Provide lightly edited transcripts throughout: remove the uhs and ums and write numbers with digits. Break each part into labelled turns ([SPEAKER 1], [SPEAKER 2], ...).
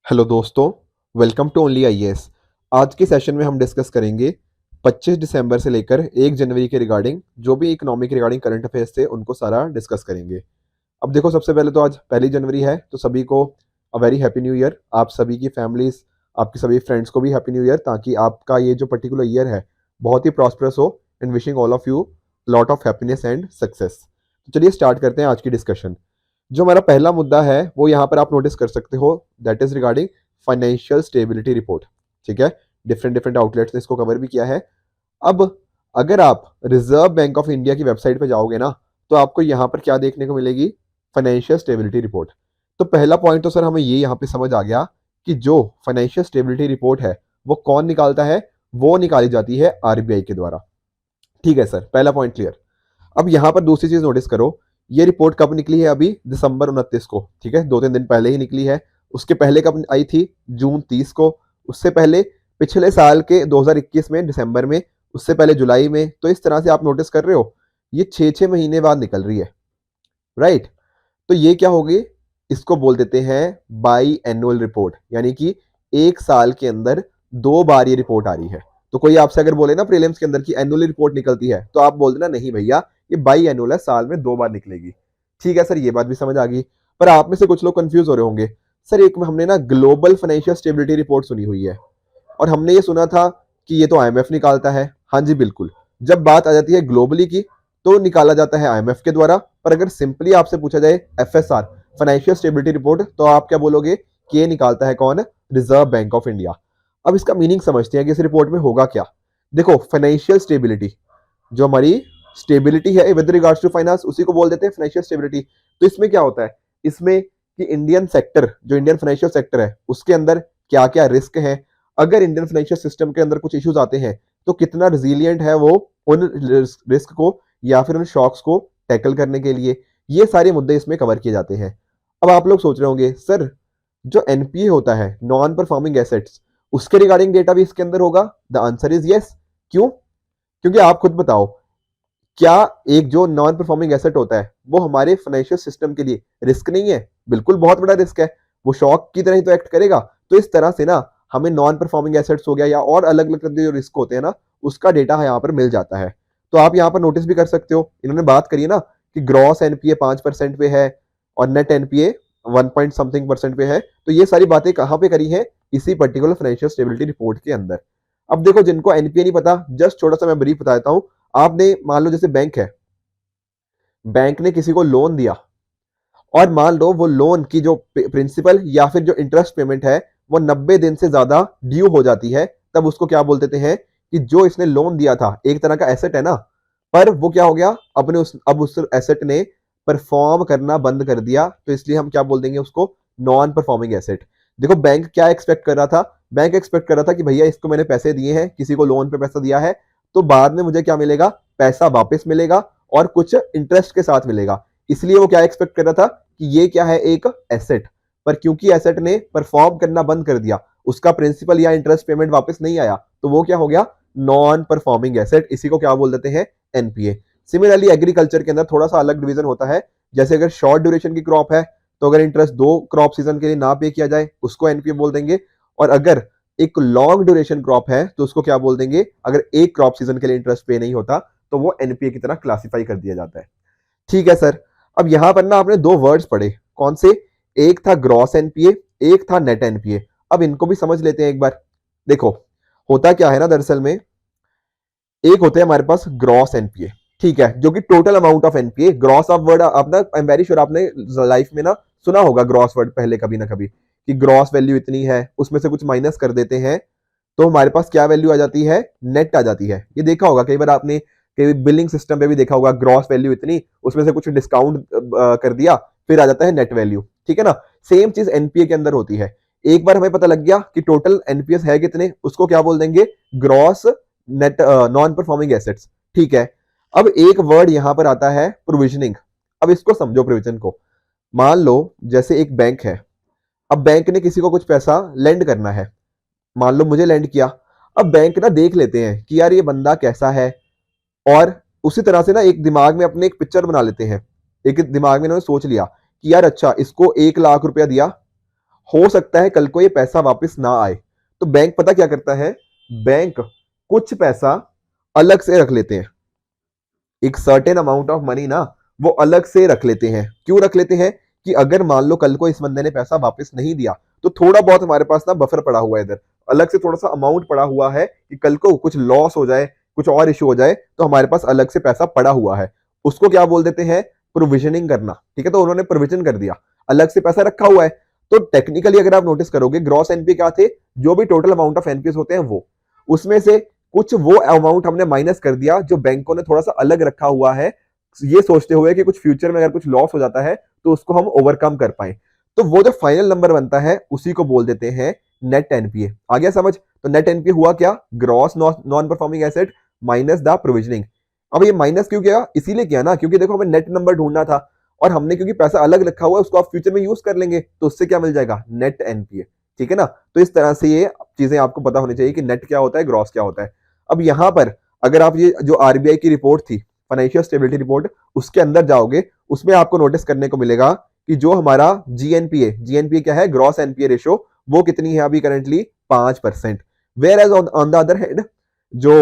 [SPEAKER 1] Hello दोस्तों, welcome to only IAS. आज के सेशन में हम डिस्कस करेंगे 25 दिसंबर से लेकर 1 जनवरी के रिगार्डिंग जो भी इकोनॉमिक रिगार्डिंग करंट अफेयर्स थे उनको सारा डिस्कस करेंगे। अब देखो, सबसे पहले तो आज पहली जनवरी है, तो सभी को a very happy new year. आप सभी की फैमिलीज, आपके सभी फ्रेंड्स को भी हैप्पी न्यू ईयर, ताकि आपका ये जो पर्टिकुलर ईयर है बहुत ही प्रॉस्परस हो। And wishing all of you lot of happiness and success. तो चलिए स्टार्ट करते हैं आज की डिस्कशन। जो हमारा पहला मुद्दा है वो यहाँ पर आप नोटिस कर सकते हो, that is regarding financial stability report. ठीक है, डिफरेंट डिफरेंट आउटलेट्स ने इसको कवर भी किया है। अब अगर आप रिजर्व बैंक ऑफ इंडिया की वेबसाइट पे जाओगे ना, तो आपको यहाँ पर क्या देखने को मिलेगी? Financial stability report. तो पहला पॉइंट तो सर हमें ये यहाँ पे समझ आ गया कि जो फाइनेंशियल स्टेबिलिटी रिपोर्ट है वो कौन निकालता है? वो निकाली जाती है आरबीआई के द्वारा। ठीक है सर, पहला पॉइंट क्लियर। अब यहाँ पर दूसरी चीज नोटिस करो, ये रिपोर्ट कब निकली है? अभी दिसंबर 29 को। ठीक है, 2-3 दिन पहले ही निकली है। उसके पहले कब आई थी? जून 30 को। उससे पहले पिछले साल के 2021 में दिसंबर में। उससे पहले जुलाई में। तो इस तरह से आप नोटिस कर रहे हो, ये 6-6 महीने बाद निकल रही है, राइट? तो ये क्या होगी? इसको बोल देते हैं बाई एनुअल रिपोर्ट, यानी कि एक साल के अंदर 2 बार ये रिपोर्ट आ रही है। तो कोई आपसे अगर बोले ना प्रीलिम्स के अंदर की एनुअल रिपोर्ट निकलती है, तो आप बोल देना नहीं भैया, ये बाई एनुअल है, साल में 2 बार निकलेगी। ठीक है सर, ये बात भी समझ आ गई। पर आप में से कुछ लोग कंफ्यूज हो रहे होंगे, सर एक हमने ना ग्लोबल फाइनेंशियल स्टेबिलिटी रिपोर्ट सुनी हुई है और हमने ये सुना था कि ये तो आईएमएफ निकालता है। हाँ जी बिल्कुल, जब बात आ जाती है ग्लोबली की तो निकाला जाता है आईएमएफ के द्वारा। पर अगर सिंपली आपसे पूछा जाए एफएसआर, फाइनेंशियल स्टेबिलिटी रिपोर्ट, तो आप क्या बोलोगे कि ये निकालता है कौन? Reserve bank of India. अब इसका मीनिंग समझते हैं कि इस रिपोर्ट में होगा क्या। देखो, फाइनेंशियल स्टेबिलिटी, जो हमारी स्टेबिलिटी है विद रिगार्ड्स टू फाइनेंस, उसी को बोल देते हैं फाइनेंशियल स्टेबिलिटी। तो इसमें क्या होता है? इसमें कि इंडियन सेक्टर, जो इंडियन फाइनेंशियल सेक्टर है, उसके अंदर क्या क्या रिस्क है, अगर इंडियन फाइनेंशियल सिस्टम के अंदर कुछ इश्यूज आते हैं तो कितना रिजिलियंट है वो उन रिस्क को या फिर उन शॉक्स को टैकल करने के लिए। ये सारे मुद्दे इसमें कवर किए जाते हैं। अब आप लोग सोच रहे होंगे, सर जो एनपीए होता है, नॉन परफॉर्मिंग एसेट्स, उसके रिगार्डिंग डेटा भी इसके अंदर होगा? The answer is yes. क्यों? क्योंकि आप खुद बताओ, क्या एक जो नॉन परफॉर्मिंग एसेट होता है वो हमारे फाइनेंशियल सिस्टम के लिए रिस्क नहीं है? बिल्कुल बहुत बड़ा रिस्क है। वो शॉक की तरह ही तो एक्ट करेगा। तो इस तरह से ना हमें नॉन परफॉर्मिंग एसेट्स हो गया या और अलग अलग जो रिस्क होते हैं ना, उसका डेटा यहाँ पर मिल जाता है। तो आप यहाँ पर नोटिस भी कर सकते हो, इन्होंने बात करी है ना कि ग्रॉस एनपीए 5% पे है और नेट एनपीए 1 पॉइंट समथिंग % पे है। तो ये सारी बातें कहाँ पे करी है? इसी पर्टिकुलर फाइनेंशियल स्टेबिलिटी रिपोर्ट के अंदर। अब देखो, जिनको एनपीए नहीं पता, जस्ट छोटा सा मैं ब्रीफ बता देता हूँ। आपने मान लो जैसे बैंक है, बैंक ने किसी को लोन दिया और मान लो वो लोन की जो प्रिंसिपल या फिर जो इंटरेस्ट पेमेंट है वो 90 दिन से ज्यादा ड्यू हो जाती है, तब उसको क्या बोल देते हैं कि जो इसने लोन दिया था, एक तरह का एसेट है ना, पर वो क्या हो गया, अपने अब उस एसेट ने परफॉर्म करना बंद कर दिया, तो इसलिए हम क्या बोल देंगे उसको? Non performing asset. देखो, बैंक क्या एक्सपेक्ट कर रहा था? बैंक एक्सपेक्ट कर रहा था कि भैया इसको मैंने पैसे दिए हैं, किसी को लोन पे पैसा दिया है, तो बाद में मुझे क्या मिलेगा? पैसा वापस मिलेगा और कुछ इंटरेस्ट के साथ मिलेगा। इसलिए वो क्या एक्सपेक्ट कर रहा था कि ये क्या है? एक एसेट। पर क्योंकि एसेट ने परफॉर्म करना बंद कर दिया, उसका प्रिंसिपल या इंटरेस्ट पेमेंट वापस नहीं आया, तो वो क्या हो गया? Non performing asset. इसी को क्या बोल देते हैं? एनपीए। सिमिलरली एग्रीकल्चर के अंदर थोड़ा सा अलग डिवीजन होता है। जैसे अगर शॉर्ट ड्यूरेशन की क्रॉप है, तो अगर इंटरेस्ट 2 क्रॉप सीजन के लिए ना पे किया जाए उसको एनपीए बोल देंगे। और अगर एक लॉन्ग ड्यूरेशन क्रॉप है तो उसको क्या बोल देंगे? अगर एक क्रॉप सीजन के लिए इंटरेस्ट पे नहीं होता तो वो एनपीए की तरह क्लासिफाई कर दिया जाता है। ठीक है सर। अब यहां पर ना आपने 2 वर्ड्स पढ़े, कौन से? एक था ग्रॉस एनपीए, एक था नेट एनपीए। अब इनको भी समझ लेते हैं एक बार। देखो, होता क्या है ना, दरअसल में एक होते हैं हमारे पास ग्रॉस एनपीए, ठीक है, जो कि total amount of NPA. Gross of word आपने, आई एम वेरी श्योर आपने लाइफ में ना सुना होगा ग्रॉस वर्ड पहले कभी ना कभी, कि ग्रॉस वैल्यू इतनी है, उसमें से कुछ माइनस कर देते हैं तो हमारे पास क्या वैल्यू आ जाती है? नेट आ जाती है। ये देखा होगा कई बार आपने, कई बिलिंग सिस्टम पे भी देखा होगा, ग्रॉस वैल्यू इतनी, उसमें से कुछ डिस्काउंट कर दिया, फिर आ जाता है नेट वैल्यू। ठीक है ना? सेम चीज एनपीए के अंदर होती है। एक बार हमें पता लग गया कि टोटल एनपीएस है कितने, उसको क्या बोल देंगे? Gross net non performing assets. ठीक है। अब एक वर्ड यहां पर आता है प्रोविजनिंग। अब इसको समझो, प्रोविजन को। मान लो जैसे एक बैंक है, अब बैंक ने किसी को कुछ पैसा लेंड करना है, मान लो मुझे लेंड किया। अब बैंक ना देख लेते हैं कि यार ये बंदा कैसा है, और उसी तरह से ना एक दिमाग में अपने एक पिक्चर बना लेते हैं। एक दिमाग में इन्होंने सोच लिया कि यार अच्छा, इसको 1 लाख रुपया दिया, हो सकता है कल को ये पैसा वापस ना आए। तो बैंक पता क्या करता है, बैंक कुछ पैसा अलग से रख लेते हैं, एक सर्टेन अमाउंट ऑफ मनी ना वो अलग से रख लेते हैं। क्यों रख लेते हैं कि अगर मान लो कल को इस बंदे ने पैसा वापस नहीं दिया तो थोड़ा बहुत हमारे पास ना बफर पड़ा हुआ है, इधर अलग से थोड़ा सा अमाउंट पड़ा हुआ है कि कल को कुछ लॉस हो जाए, कुछ और इश्यू हो जाए तो हमारे पास अलग से पैसा पड़ा हुआ है। उसको क्या बोल देते हैं, प्रोविजनिंग करना। ठीक है, तो उन्होंने प्रोविजन कर दिया, अलग से पैसा रखा हुआ है। तो टेक्निकली अगर आप नोटिस करोगे ग्रॉस एनपीए क्या थे, जो भी टोटल अमाउंट ऑफ एनपीएस होते हैं वो, उसमें से कुछ वो अमाउंट हमने माइनस कर दिया जो बैंकों ने थोड़ा सा अलग रखा हुआ है, ये सोचते हुए कि कुछ फ्यूचर में अगर कुछ लॉस हो जाता है तो उसको हम ओवरकम कर पाए। तो वो जो फाइनल नंबर बनता है उसी को बोल देते हैं नेट एनपीए। आ गया समझ? तो नेट एनपीए हुआ क्या, gross non performing asset minus the provisioning. अब ये माइनस क्यों किया, इसीलिए किया ना क्योंकि देखो हमें नेट नंबर ढूंढना था, और हमने क्योंकि पैसा अलग रखा हुआ है उसको आप फ्यूचर में यूज कर लेंगे तो उससे क्या मिल जाएगा, नेट एनपीए। ठीक है ना, तो इस तरह से ये चीजें आपको पता होनी चाहिए कि नेट क्या होता है, ग्रॉस क्या होता है। अब यहां पर अगर आप ये जो आरबीआई की रिपोर्ट थी, फाइनेंशियल स्टेबिलिटी रिपोर्ट, उसके अंदर जाओगे उसमें आपको नोटिस करने को मिलेगा कि जो हमारा जीएनपीए, जीएनपीए क्या है, ग्रॉस एनपीए रेशो, वो कितनी है अभी currently 5%। Whereas on the other hand जो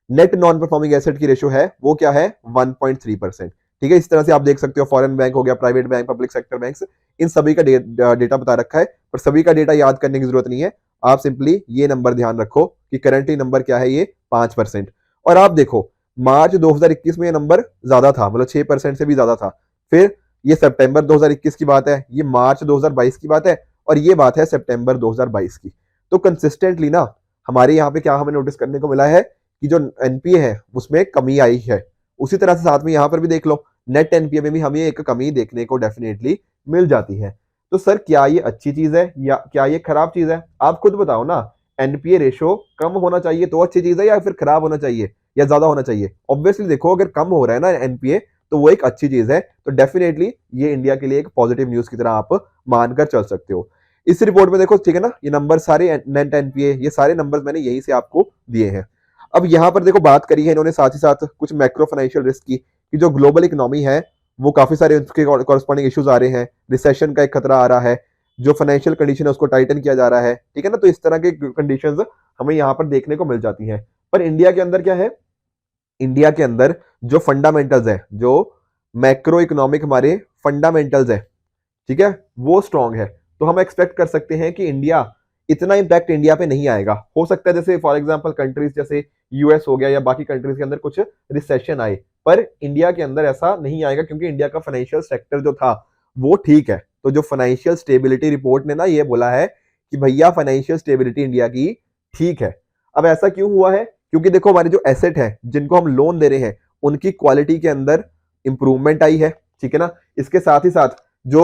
[SPEAKER 1] नेट नॉन परफॉर्मिंग एसेट की रेशो है वो क्या है, 1.3%। ठीक है, इस तरह से आप देख सकते हो फॉरेन बैंक हो गया, private bank, public sector banks, इन सभी का डेटा बता रखा है। पर सभी का डेटा याद करने की जरूरत नहीं है, आप सिंपली ये नंबर ध्यान रखो कि करंटली नंबर क्या है, ये 5%। और आप देखो मार्च 2021 में ये नंबर ज्यादा था, मतलब 6% से भी ज्यादा था। फिर ये सितंबर 2021 की बात है, ये मार्च 2022 की बात है, और ये बात है सितंबर 2022 की। तो कंसिस्टेंटली ना हमारे यहाँ पे क्या हमें नोटिस करने को मिला है कि जो एनपीए है उसमें कमी आई है। उसी तरह से साथ में यहाँ पर भी देख लो, नेट एनपीए में भी हमें एक कमी देखने को डेफिनेटली मिल जाती है। तो सर क्या ये अच्छी चीज है या क्या ये खराब चीज है, आप खुद बताओ ना। एनपीए रेशो कम होना चाहिए तो अच्छी चीज है या फिर खराब होना चाहिए या ज्यादा होना चाहिए? ऑब्वियसली देखो अगर कम हो रहा है ना एनपीए तो वो एक अच्छी चीज है, तो डेफिनेटली ये इंडिया के लिए एक पॉजिटिव न्यूज की तरह आप मानकर चल सकते हो। इस रिपोर्ट में देखो, ठीक है ना, ये नंबर सारे नेट एनपीए, ये सारे नंबर मैंने यही से आपको दिए हैं। अब यहाँ पर देखो बात करी है इन्होंने साथ ही साथ कुछ मैक्रो फाइनेंशियल रिस्क की, कि जो ग्लोबल इकोनॉमी है वो काफी सारे उसके कॉरस्पॉन्डिंग इश्यूज आ रहे हैं, रिसेशन का एक खतरा आ रहा है, जो फाइनेंशियल कंडीशन है उसको टाइटन किया जा रहा है। ठीक है ना, तो इस तरह के कंडीशंस हमें यहाँ पर देखने को मिल जाती हैं। पर इंडिया के अंदर क्या है, इंडिया के अंदर जो फंडामेंटल्स है, जो मैक्रो इकोनॉमिक हमारे फंडामेंटल्स है, ठीक है, वो स्ट्रांग है। तो हम एक्सपेक्ट कर सकते हैं कि इंडिया, इतना इंपैक्ट इंडिया पे नहीं आएगा। हो सकता है जैसे फॉर एग्जांपल कंट्रीज जैसे यूएस हो गया या बाकी कंट्रीज के अंदर कुछ रिसेशन आए, पर इंडिया के अंदर ऐसा नहीं आएगा क्योंकि इंडिया का फाइनेंशियल सेक्टर जो था वो ठीक है। तो जो फाइनेंशियल स्टेबिलिटी रिपोर्ट ने ना ये बोला है कि भैया फाइनेंशियल स्टेबिलिटी इंडिया की ठीक है। अब ऐसा क्यों हुआ है, क्योंकि देखो हमारे जो एसेट है जिनको हम लोन दे रहे हैं उनकी क्वालिटी के अंदर इंप्रूवमेंट आई है। ठीक है ना, इसके साथ ही साथ जो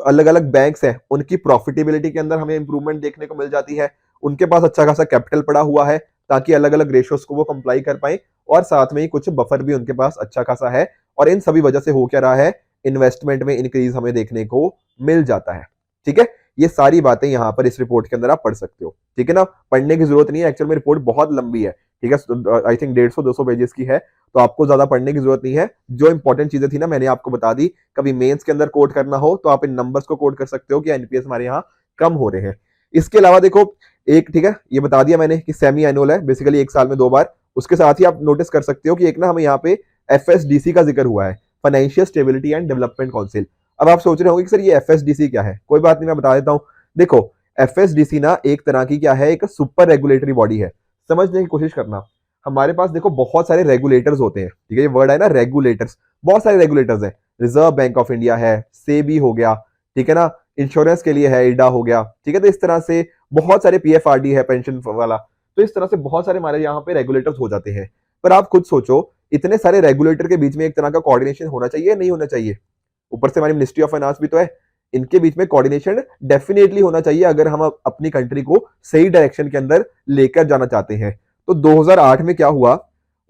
[SPEAKER 1] अलग अलग बैंक्स हैं उनकी प्रॉफिटेबिलिटी के अंदर हमें इंप्रूवमेंट देखने को मिल जाती है। उनके पास अच्छा खासा कैपिटल पड़ा हुआ है ताकि अलग अलग रेशियोज को वो कंप्लाई कर पाए, और साथ में ही कुछ बफर भी उनके पास अच्छा खासा है। और इन सभी वजह से हो क्या रहा है, इन्वेस्टमेंट में इंक्रीज हमें देखने को मिल जाता है। ठीक है, ये सारी बातें यहाँ पर इस रिपोर्ट के अंदर आप पढ़ सकते हो। ठीक है ना, पढ़ने की जरूरत नहीं है, एक्चुअल में रिपोर्ट बहुत लंबी है। ठीक है, आई थिंक 150-200 पेजेस की है, तो आपको ज्यादा पढ़ने की जरूरत नहीं है। जो इंपॉर्टेंट चीजें थी ना मैंने आपको बता दी। कभी मेंस के अंदर कोड करना हो तो आप इन नंबर्स को कोड कर सकते हो कि एनपीएस हमारे यहाँ कम हो रहे हैं। इसके अलावा देखो एक, ठीक है, ये बता दिया मैंने कि सेमी एनुअल है, बेसिकली एक साल में 2 बार। उसके साथ ही आप नोटिस कर सकते हो कि एक ना हमें यहाँ पे एफएसडीसी का जिक्र हुआ है, financial stability and development council. अब आप सोच रहे होंगे कि सर ये एफएसडीसी क्या है, कोई बात नहीं, मैं बता देता हूँ। देखो एफएसडीसी ना एक तरह की क्या है, एक सुपर रेगुलेटरी बॉडी है। समझने की कोशिश करना, हमारे पास देखो बहुत सारे रेगुलेटर्स होते हैं। ठीक है, ये वर्ड है ना रेगुलेटर्स, बहुत सारे रेगुलेटर्स हैं। रिजर्व बैंक ऑफ इंडिया है, सेबी हो गया, ठीक है ना, इंश्योरेंस के लिए है इडा हो गया। ठीक है, तो इस तरह से बहुत सारे पीएफआरडी है पेंशन वाला। तो इस तरह से बहुत सारे हमारे यहाँ पे रेगुलेटर्स हो जाते हैं। पर आप खुद सोचो इतने सारे रेगुलेटर के बीच में एक तरह का कोऑर्डिनेशन होना चाहिए, नहीं होना चाहिए? ऊपर से हमारी मिनिस्ट्री ऑफ फाइनेंस भी तो है, इनके बीच में कोऑर्डिनेशन डेफिनेटली होना चाहिए अगर हम अपनी कंट्री को सही डायरेक्शन के अंदर लेकर जाना चाहते हैं। तो 2008 में क्या हुआ,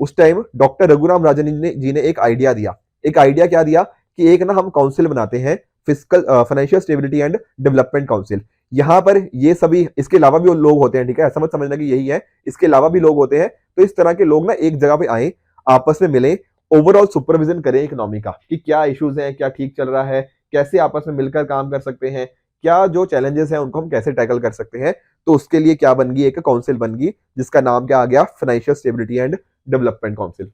[SPEAKER 1] उस टाइम डॉक्टर रघुराम राजन जी ने एक आइडिया दिया। एक आइडिया क्या दिया कि एक ना हम काउंसिल बनाते हैं, physical financial stability and development council. यहाँ पर ये सभी, इसके अलावा भी लोग होते हैं, ठीक है, ऐसा मत समझना कि यही है, इसके अलावा भी लोग होते हैं। तो इस तरह के लोग ना एक जगह पे आए, आपस में मिले, ओवरऑल सुपरविजन करें इकोनॉमी का कि क्या इश्यूज हैं, क्या ठीक चल रहा है, कैसे आपस में मिलकर काम कर सकते हैं, क्या जो चैलेंजेस हैं उनको हम कैसे टैकल कर सकते हैं। तो उसके लिए क्या बन गई, एक काउंसिल बन गई जिसका नाम क्या आ गया, financial stability and development council.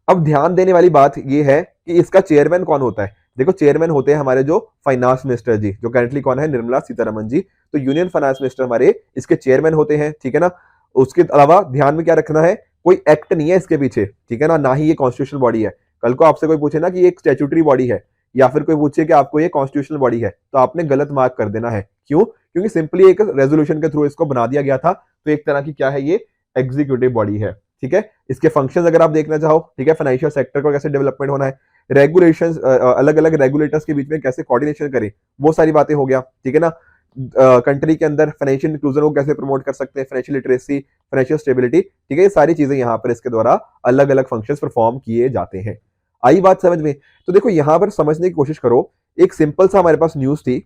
[SPEAKER 1] अब ध्यान देने वाली बात ये है कि इसका चेयरमैन कौन होता है। देखो चेयरमैन होते हैं हमारे जो फाइनेंस मिनिस्टर जी, जो करंटली कौन है, निर्मला सीतारमन जी। तो यूनियन फाइनेंस मिनिस्टर हमारे इसके चेयरमैन होते हैं, ठीक है ना। उसके अलावा ध्यान में क्या रखना है, कोई एक्ट नहीं है इसके पीछे, ठीक है ना ही ये कॉन्स्टिट्यूशनल बॉडी है। कल को आपसे कोई पूछे ना कि ये एक स्टैट्यूटरी बॉडी है, या फिर कोई पूछे कि आपको ये कॉन्स्टिट्यूशनल बॉडी है, तो आपने गलत मार्क कर देना है। क्यों? क्योंकि सिंपली एक रेजोल्यूशन के थ्रू इसको बना दिया गया था। तो एक तरह की क्या है, ये एग्जीक्यूटिव बॉडी है, ठीक है। इसके फंक्शंस अगर आप देखना चाहो, ठीक है, फाइनेंशियल सेक्टर को कैसे डेवलपमेंट होना है, रेगुलेशंस, अलग अलग रेगुलेटर्स के बीच में कैसे कोऑर्डिनेशन करें, वो सारी बातें हो गया, ठीक है ना। कंट्री के अंदर फाइनेंशियल इंक्लूजन को कैसे प्रमोट कर सकते हैं, फाइनेंशियल लिटरेसी, फाइनेंशियल स्टेबिलिटी, ठीक है, ये सारी चीजें यहाँ पर इसके द्वारा अलग अलग फंक्शंस परफॉर्म किए जाते हैं। आई बात समझ में? तो देखो यहाँ पर समझने की कोशिश करो, एक सिंपल सा हमारे पास न्यूज थी,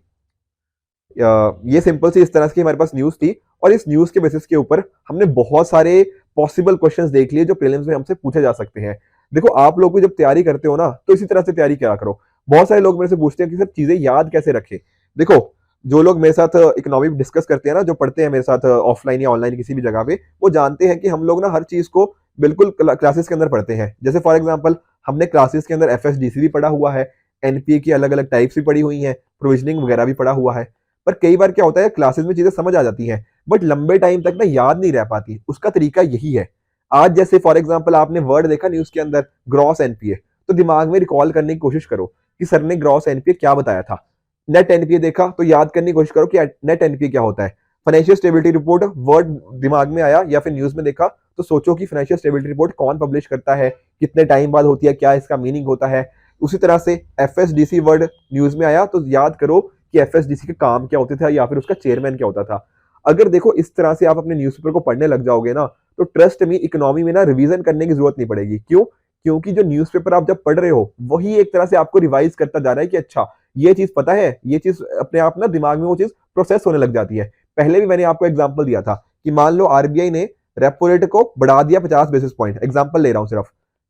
[SPEAKER 1] ये सिंपल सी इस तरह की हमारे पास न्यूज थी, और इस न्यूज के बेसिस के ऊपर हमने बहुत सारे पॉसिबल क्वेश्चंस देख लिए जो प्रीलिम्स में हमसे पूछे जा सकते हैं। देखो आप लोग भी जब तैयारी करते हो ना, तो इसी तरह से तैयारी करा करो। बहुत सारे लोग मेरे से पूछते हैं कि सर चीजें याद कैसे रखें। देखो जो लोग मेरे साथ इकोनॉमी डिस्कस करते हैं ना, जो पढ़ते हैं मेरे साथ ऑफलाइन या ऑनलाइन किसी भी जगह पे, वो जानते हैं कि हम लोग ना हर चीज को बिल्कुल क्लासेस के अंदर पढ़ते हैं। जैसे फॉर एग्जाम्पल हमने क्लासेस के अंदर एफएसडीसी भी पढ़ा हुआ है, एनपीए की अलग अलग टाइप्स भी पढ़ी हुई हैं, प्रोविजनिंग वगैरह भी पढ़ा हुआ है। पर कई बार क्या होता है, क्लासेस में चीजें समझ आ जाती हैं, बट लंबे टाइम तक ना याद नहीं रह पाती। उसका तरीका यही है, आज जैसे फॉर एग्जांपल आपने वर्ड देखा न्यूज के अंदर ग्रॉस एनपीए, तो दिमाग में रिकॉल करने की कोशिश करो कि सर ने ग्रॉस एनपीए क्या बताया था। नेट एनपीए देखा तो याद करने की कोशिश करो कि नेट एनपीए क्या होता है। फाइनेंशियल स्टेबिलिटी रिपोर्ट वर्ड दिमाग में आया या फिर न्यूज में देखा, तो सोचो कि फाइनेंशियल स्टेबिलिटी रिपोर्ट कौन पब्लिश करता है, कितने टाइम बाद होती है, क्या इसका मीनिंग होता है। उसी तरह से एफएसडीसी वर्ड न्यूज में आया तो याद करो कि एफएसडीसी के काम क्या होते थे या फिर उसका चेयरमैन क्या होता था। अगर देखो इस तरह से आप अपने न्यूज़पेपर को पढ़ने लग जाओगे ना, तो ट्रस्ट में इकोनॉमी में ना रिवीजन करने की जरूरत नहीं पड़ेगी। क्यों? क्योंकि जो न्यूज़पेपर आप जब पढ़ रहे हो वही एक तरह से आपको रिवाइज करता जा रहा है कि अच्छा ये चीज पता है, ये चीज अपने आप ना दिमाग में वो चीज प्रोसेस होने लग जाती है। पहले भी मैंने आपको एग्जांपल दिया था कि मान लो आरबीआई ने रेपो रेट को बढ़ा दिया 50 बेसिस पॉइंट, एग्जांपल ले रहा हूं सिर्फ,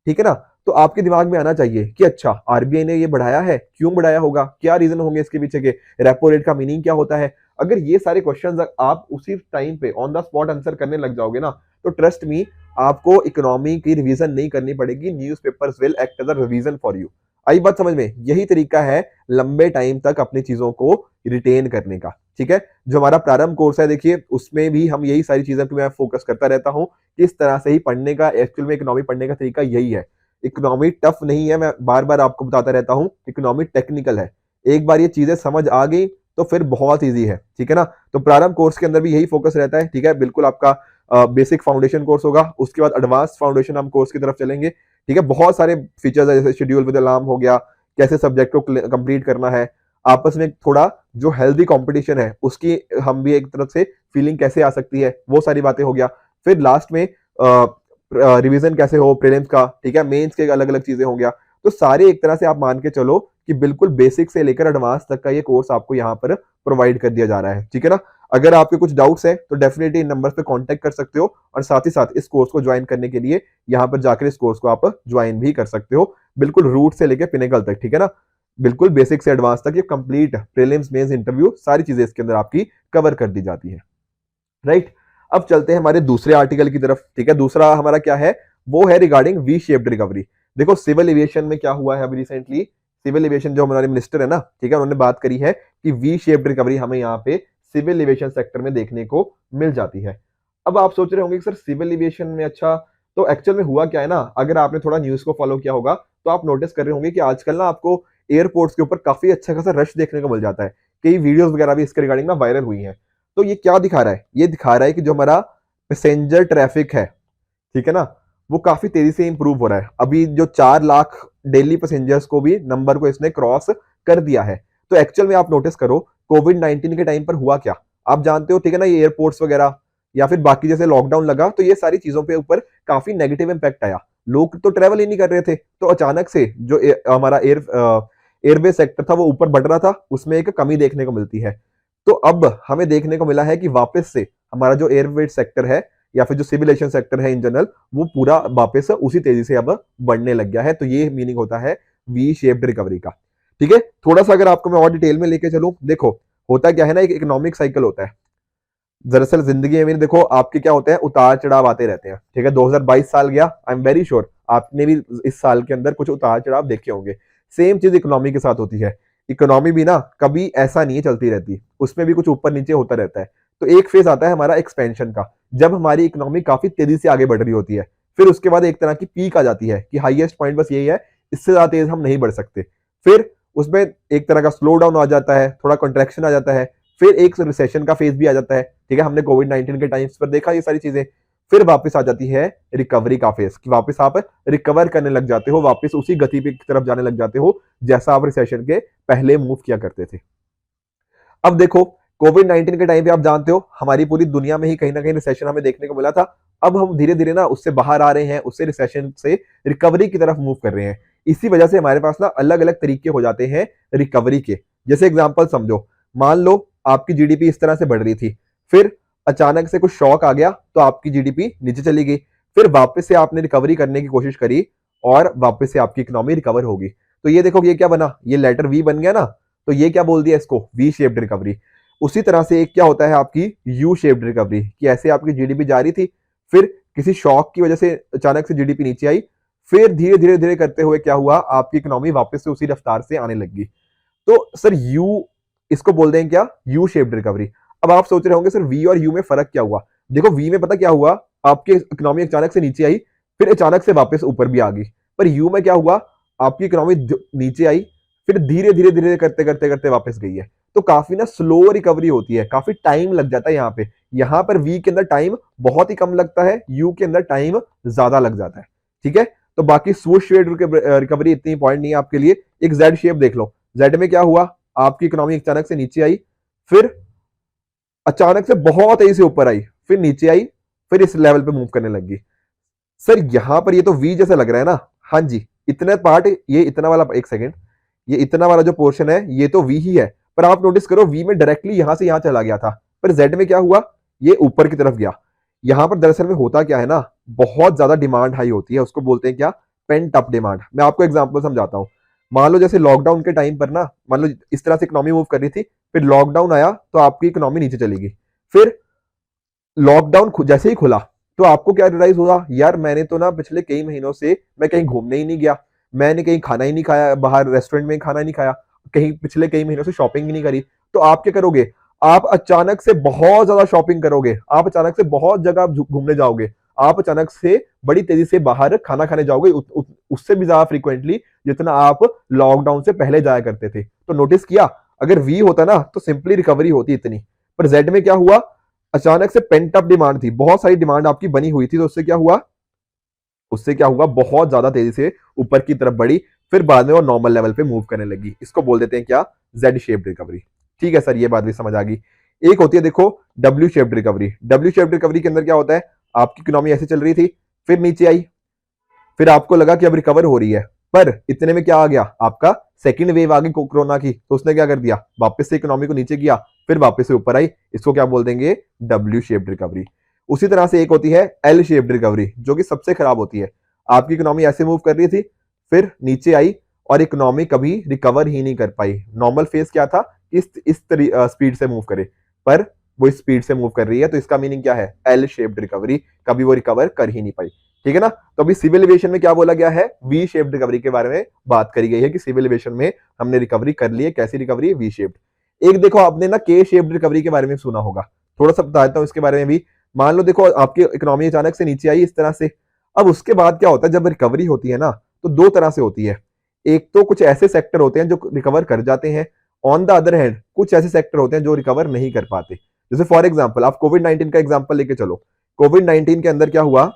[SPEAKER 1] ठीक है ना। तो आपके दिमाग में आना चाहिए कि अच्छा आरबीआई ने ये बढ़ाया है, क्यों बढ़ाया होगा, क्या रीजन होंगे इसके पीछे के, रेपो रेट का मीनिंग क्या होता है। अगर ये सारे क्वेश्चंस आप उसी टाइम पे ऑन द स्पॉट आंसर करने लग जाओगे ना, तो ट्रस्ट मी आपको इकोनॉमी की रिवीजन नहीं करनी पड़ेगी। Newspapers will act as a revision for you. आई बात समझ में? यही तरीका है लंबे टाइम तक अपनी चीजों को रिटेन करने का, ठीक है। जो हमारा प्रारंभ कोर्स है देखिए, उसमें भी हम यही सारी चीजें मैं फोकस करता रहता हूँ। किस तरह से ही पढ़ने का, एक्चुअल में इकोनॉमी पढ़ने का तरीका यही है। इकोनॉमी टफ नहीं है, मैं बार बार आपको बताता रहता हूँ, इकोनॉमी टेक्निकल है। एक बार ये चीजें समझ आ गई तो फिर बहुत ईजी है, ठीक है ना। तो प्रारंभ कोर्स के अंदर भी यही फोकस रहता है, ठीक है। बिल्कुल आपका बेसिक फाउंडेशन कोर्स होगा, उसके बाद एडवांस फाउंडेशन हम कोर्स की तरफ चलेंगे, ठीक है। बहुत सारे फीचर्स है, जैसे शेड्यूल विद अलार्म हो गया, कैसे सब्जेक्ट को कंप्लीट करना है, आपस में थोड़ा जो हेल्दी कंपटीशन है उसकी हम भी एक तरफ से फीलिंग कैसे आ सकती है, वो सारी बातें हो गया। फिर लास्ट में रिवीजन कैसे हो प्रीलिम्स का, ठीक है, मेंस के अलग अलग चीजें हो गया। तो सारे एक तरह से आप मान के चलो कि बिल्कुल बेसिक से लेकर एडवांस तक का ये कोर्स आपको यहाँ पर प्रोवाइड कर दिया जा रहा है, ठीक है ना। अगर आपके कुछ डाउट्स हैं तो डेफिनेटली इन नंबर्स पे कांटेक्ट कर सकते हो, और साथ ही साथ इस कोर्स को ज्वाइन करने के लिए यहाँ पर जाकर इस कोर्स को आप ज्वाइन भी कर सकते हो, बिल्कुल रूट से लेकर पिनेकल तक, ठीक है ना। बिल्कुल बेसिक से एडवांस तक ये कंप्लीट प्रीलिम्स मेंस इंटरव्यू सारी चीजें इसके अंदर आपकी कवर कर दी जाती है, राइट। अब चलते हैं हमारे दूसरे आर्टिकल की तरफ, ठीक है। दूसरा हमारा क्या है, वो है रिगार्डिंग वी शेप्ड रिकवरी। देखो सिविल एविएशन में क्या हुआ है अभी रिसेंटली, सिविल एविएशन जो हमारे मिनिस्टर है ना, ठीक है, उन्होंने बात करी है कि वी शेप्ड रिकवरी हमें यहाँ पे सिविल एविएशन सेक्टर में देखने को मिल जाती है। अब आप सोच रहे होंगे कि सर सिविल एविएशन में, अच्छा तो एक्चुअल में हुआ क्या है ना, अगर आपने थोड़ा न्यूज को फॉलो किया होगा तो आप नोटिस कर रहे होंगे कि आजकल ना आपको एयरपोर्ट्स के ऊपर काफी अच्छा खासा रश देखने को मिल जाता है। कई वीडियोस वगैरह भी इसके रिगार्डिंग ना वायरल हुई हैं। तो ये क्या दिखा रहा है, ये दिखा रहा है कि जो हमारा पैसेंजर ट्रैफिक है, ठीक है ना, वो काफी तेजी से इंप्रूव हो रहा है। अभी जो 4 लाख डेली पैसेंजर्स को भी नंबर को इसने क्रॉस कर दिया है। तो एक्चुअल में आप नोटिस करो कोविड-19 के टाइम पर हुआ क्या, आप जानते हो, ठीक है ना। ये एयरपोर्ट्स वगैरह या फिर बाकी जैसे लॉकडाउन लगा तो ये सारी चीजों पे ऊपर काफी नेगेटिव इंपैक्ट आया। लोग तो ट्रेवल ही नहीं कर रहे थे, तो अचानक से जो हमारा एयरवे सेक्टर था वो ऊपर बढ़ रहा था, उसमें एक कमी देखने को मिलती है। तो अब हमें देखने को मिला है कि वापस से हमारा जो एयरवे सेक्टर है या फिर जो सिविल एविएशन सेक्टर है इन जनरल, वो पूरा वापस उसी तेजी से अब बढ़ने लग गया है। तो ये मीनिंग होता है वी शेप्ड रिकवरी का, ठीक है। थोड़ा सा अगर आपको मैं और डिटेल में लेके चलूं, देखो होता क्या है ना, एक इकोनॉमिक साइकिल होता है। दरअसल जिंदगी में देखो आपके क्या होते हैं, उतार चढ़ाव आते रहते हैं, ठीक है। 2022 साल गया, आई एम वेरी श्योर आपने भी इस साल के अंदर कुछ उतार चढ़ाव देखे होंगे। सेम चीज इकोनॉमी के साथ होती है। इकोनॉमी भी ना कभी ऐसा नहीं चलती रहती, उसमें भी कुछ ऊपर नीचे होता रहता है। तो एक फेज आता है हमारा एक्सपेंशन का, जब हमारी इकोनॉमी काफी तेजी से आगे बढ़ रही होती है। फिर उसके बाद एक तरह की पीक आ जाती है कि हाईएस्ट पॉइंट बस यही है, इससे ज्यादा तेज हम नहीं बढ़ सकते। फिर उसमें एक तरह का स्लो डाउन आ जाता है, थोड़ा कॉन्ट्रैक्शन आ जाता है, फिर एक रिसेशन का फेज भी आ जाता है, ठीक है। हमने कोविड-19 के टाइम्स पर देखा ये सारी चीजें। फिर वापस आ जाती है रिकवरी का फेज, कि वापस आप रिकवर करने लग जाते हो, वापस उसी गति की तरफ जाने लग जाते हो जैसा आप रिसेशन के पहले मूव किया करते थे। अब देखो कोविड-19 के टाइम पे आप जानते हो हमारी पूरी दुनिया में ही कहीं ना कहीं रिसेशन हमें देखने को मिला था। अब हम धीरे धीरे ना उससे बाहर आ रहे हैं, उससे रिसेशन से रिकवरी की तरफ मूव कर रहे हैं। इसी वजह से हमारे पास ना अलग अलग तरीके हो जाते हैं रिकवरी के। जैसे एग्जाम्पल समझो, मान लो आपकी जीडीपी इस तरह से बढ़ रही थी, फिर अचानक से कुछ शॉक आ गया तो आपकी जीडीपी नीचे चली गई। फिर वापस से आपने रिकवरी करने की कोशिश करी और वापस से आपकी इकोनॉमी रिकवर होगी। तो ये देखो ये क्या बना, ये लेटर वी बन गया ना। तो ये क्या बोल दिया इसको, वी शेप्ड रिकवरी। उसी तरह से एक क्या होता है आपकी यू शेप्ड रिकवरी, कि ऐसे आपकी जीडीपी जा रही थी, फिर किसी शॉक की वजह से अचानक से जीडीपी नीचे आई, फिर धीरे धीरे धीरे करते हुए क्या हुआ, आपकी इकोनॉमी वापस से उसी रफ्तार से आने लगी। तो सर यू, इसको बोल दें क्या, यू शेप्ड रिकवरी। अब आप सोच रहे होंगे सर वी और यू में फर्क क्या हुआ। देखो वी में पता क्या हुआ, आपकी इकोनॉमी अचानक से नीचे आई, फिर अचानक से वापस ऊपर भी आ गई। पर यू में क्या हुआ, आपकी इकोनॉमी नीचे आई, फिर धीरे धीरे धीरे करते करते करते वापस गई है। तो काफी ना स्लो रिकवरी होती है, काफी टाइम लग जाता है यहाँ पे। यहाँ पर वी के अंदर टाइम बहुत ही कम लगता है, यू के अंदर टाइम ज्यादा लग जाता है, ठीक है। तो बाकी स्वूश शेड रिकवरी इतनी इंपॉर्टेंट नहीं है आपके लिए। एक जेड शेप देख लो, जेड में क्या हुआ, आपकी इकोनॉमी अचानक से नीचे आई, फिर अचानक से बहुत तेजी से ऊपर आई, फिर नीचे आई, फिर इस लेवल पे मूव करने लगी। सर यहां पर ये तो वी जैसा लग रहा है ना। हाँ जी, इतना पार्ट, ये इतना वाला, एक सेकेंड, ये इतना वाला जो पोर्शन है ये तो वी ही है। पर आप नोटिस करो वी में डायरेक्टली यहां से यहां चला गया था, पर जेड में क्या हुआ, ये ऊपर की तरफ गया। यहां पर दरअसल में होता क्या है ना, बहुत ज्यादा डिमांड हाई होती है, उसको बोलते हैं क्या, पेंट अप डिमांड। मैं आपको एग्जांपल समझाता हूं। मान लो जैसे लॉकडाउन के टाइम पर ना, मान लो इस तरह से इकोनॉमी मूव कर रही थी, फिर लॉकडाउन आया तो आपकी इकोनॉमी नीचे चली गई। फिर लॉकडाउन जैसे ही खुला तो आपको क्या रियलाइज हुआ, यार मैंने तो ना पिछले कई महीनों से मैं कहीं घूमने ही नहीं गया, मैंने कहीं खाना ही नहीं खाया, बाहर रेस्टोरेंट में खाना ही नहीं खाया, कहीं पिछले कई महीनों से शॉपिंग ही नहीं करी। तो आप क्या करोगे, आप अचानक से बहुत ज्यादा शॉपिंग करोगे, आप अचानक से बहुत जगह घूमने जाओगे, आप अचानक से बड़ी तेजी से बाहर खाना खाने जाओगे, उससे भी ज्यादा फ्रीक्वेंटली जितना आप लॉकडाउन से पहले जाया करते थे। तो नोटिस किया, अगर वी होता ना तो सिंपली रिकवरी होती इतनी। पर जेड में क्या हुआ, अचानक से पेंट अप डिमांड थी, बहुत सारी डिमांड आपकी बनी हुई थी, तो उससे क्या हुआ, उससे क्या हुआ, बहुत ज्यादा तेजी से ऊपर की तरफ बढ़ी, फिर बाद में वो नॉर्मल लेवल पे मूव करने लगी। इसको बोल देते हैं क्या, जेड शेप्ड रिकवरी। ठीक है सर, ये बात भी समझ आ गई। एक होती है देखो W shaped recovery. W shaped recovery के अंदर क्या होता है, आपकी इकोनॉमी ऐसे चल रही थी, फिर नीचे आई, फिर आपको लगा कि अब रिकवर हो रही है, पर इतने में क्या आ गया, आपका सेकंड वेव आ गई कोरोना की, तो उसने क्या कर दिया, वापस से इकोनॉमी को नीचे किया, फिर वापस से ऊपर आई। इसको क्या बोल देंगे, डब्ल्यू शेप्ड रिकवरी। उसी तरह से एक होती है एल शेप्ड रिकवरी, जो कि सबसे खराब होती है। आपकी इकोनॉमी ऐसे मूव कर रही थी, फिर नीचे आई और इकोनॉमी कभी रिकवर ही नहीं कर पाई। नॉर्मल फेज क्या था, इस स्पीड से मूव करे, पर वो इस स्पीड से मूव कर रही है, तो इसका मीनिंग क्या है, एल शेप्ड रिकवरी, कभी वो रिकवर कर ही नहीं पाई। ठीक है ना। तो अभी सिविल एविएशन में क्या बोला गया है, वी शेप्ड रिकवरी के बारे में बात करी गई है कि सिविल एविएशन में हमने रिकवरी कर ली है, कैसी रिकवरी, वी शेप्ड। एक देखो आपने ना के शेप्ड रिकवरी के बारे में सुना होगा, थोड़ा सा बता देता हूं इसके बारे में भी। मान लो देखो आपकी इकोनॉमी अचानक से नीचे आई इस तरह से, अब उसके बाद क्या होता है, जब रिकवरी होती है ना तो दो तरह से होती है। एक तो कुछ ऐसे सेक्टर होते हैं जो रिकवर कर जाते हैं, ऑन द अदर हैंड कुछ ऐसे सेक्टर होते हैं जो रिकवर नहीं कर पाते। जैसे फॉर एग्जाम्पल आप कोविड-19 का एग्जाम्पल लेके चलो। कोविड-19 के अंदर क्या हुआ,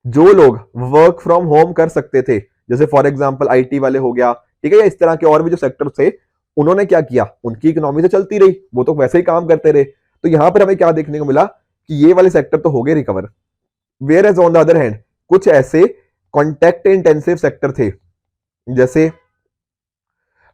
[SPEAKER 1] जो लोग वर्क फ्रॉम होम कर सकते थे, जैसे फॉर एग्जांपल आईटी वाले हो गया, ठीक है, या इस तरह के और भी जो सेक्टर थे, उन्होंने क्या किया, उनकी इकोनॉमी तो चलती रही, वो तो वैसे ही काम करते रहे। तो यहां पर हमें क्या देखने को मिला कि ये वाले सेक्टर तो हो गए recover, whereas on the other hand कुछ ऐसे कॉन्टेक्ट इंटेंसिव सेक्टर थे, जैसे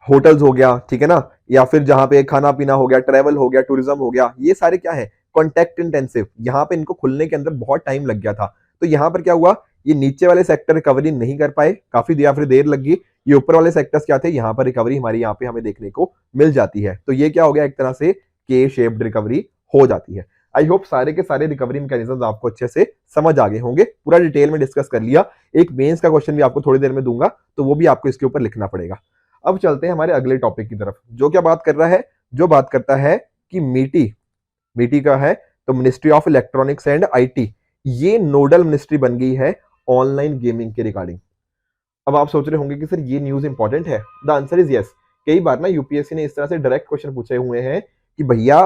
[SPEAKER 1] होटल्स हो गया, ठीक है ना, या फिर जहां पे खाना पीना हो गया, ट्रेवल हो गया, टूरिज्म हो गया, ये सारे क्या है, कॉन्टेक्ट इंटेंसिव। यहाँ पे इनको खुलने के अंदर बहुत टाइम लग गया था। तो यहाँ पर क्या हुआ, ये नीचे वाले सेक्टर रिकवरी नहीं कर पाए, काफी या फिर देर लगी, ये ऊपर वाले सेक्टर्स क्या थे, यहाँ पर रिकवरी हमारी यहाँ पे हमें देखने को मिल जाती है। तो ये क्या हो गया, एक तरह से के शेप्ड रिकवरी हो जाती है। आई होप सारे के सारे रिकवरी मैकेनिज्म आपको अच्छे से समझ आ गए होंगे, पूरा डिटेल में डिस्कस कर लिया। एक मेंस का क्वेश्चन भी आपको थोड़ी देर में दूंगा, तो वो भी आपको इसके ऊपर लिखना पड़ेगा। अब चलते हैं हमारे अगले टॉपिक की तरफ, जो क्या बात कर रहा है, जो बात करता है कि मीटी मीटी का है, तो ministry of electronics and IT ये नोडल मिनिस्ट्री बन गई है ऑनलाइन गेमिंग के रिगार्डिंग। अब आप सोच रहे होंगे कि सर ये न्यूज इंपॉर्टेंट है। The answer is yes. कई बार ना यूपीएससी ने इस तरह से डायरेक्ट क्वेश्चन पूछे हुए हैं कि भैया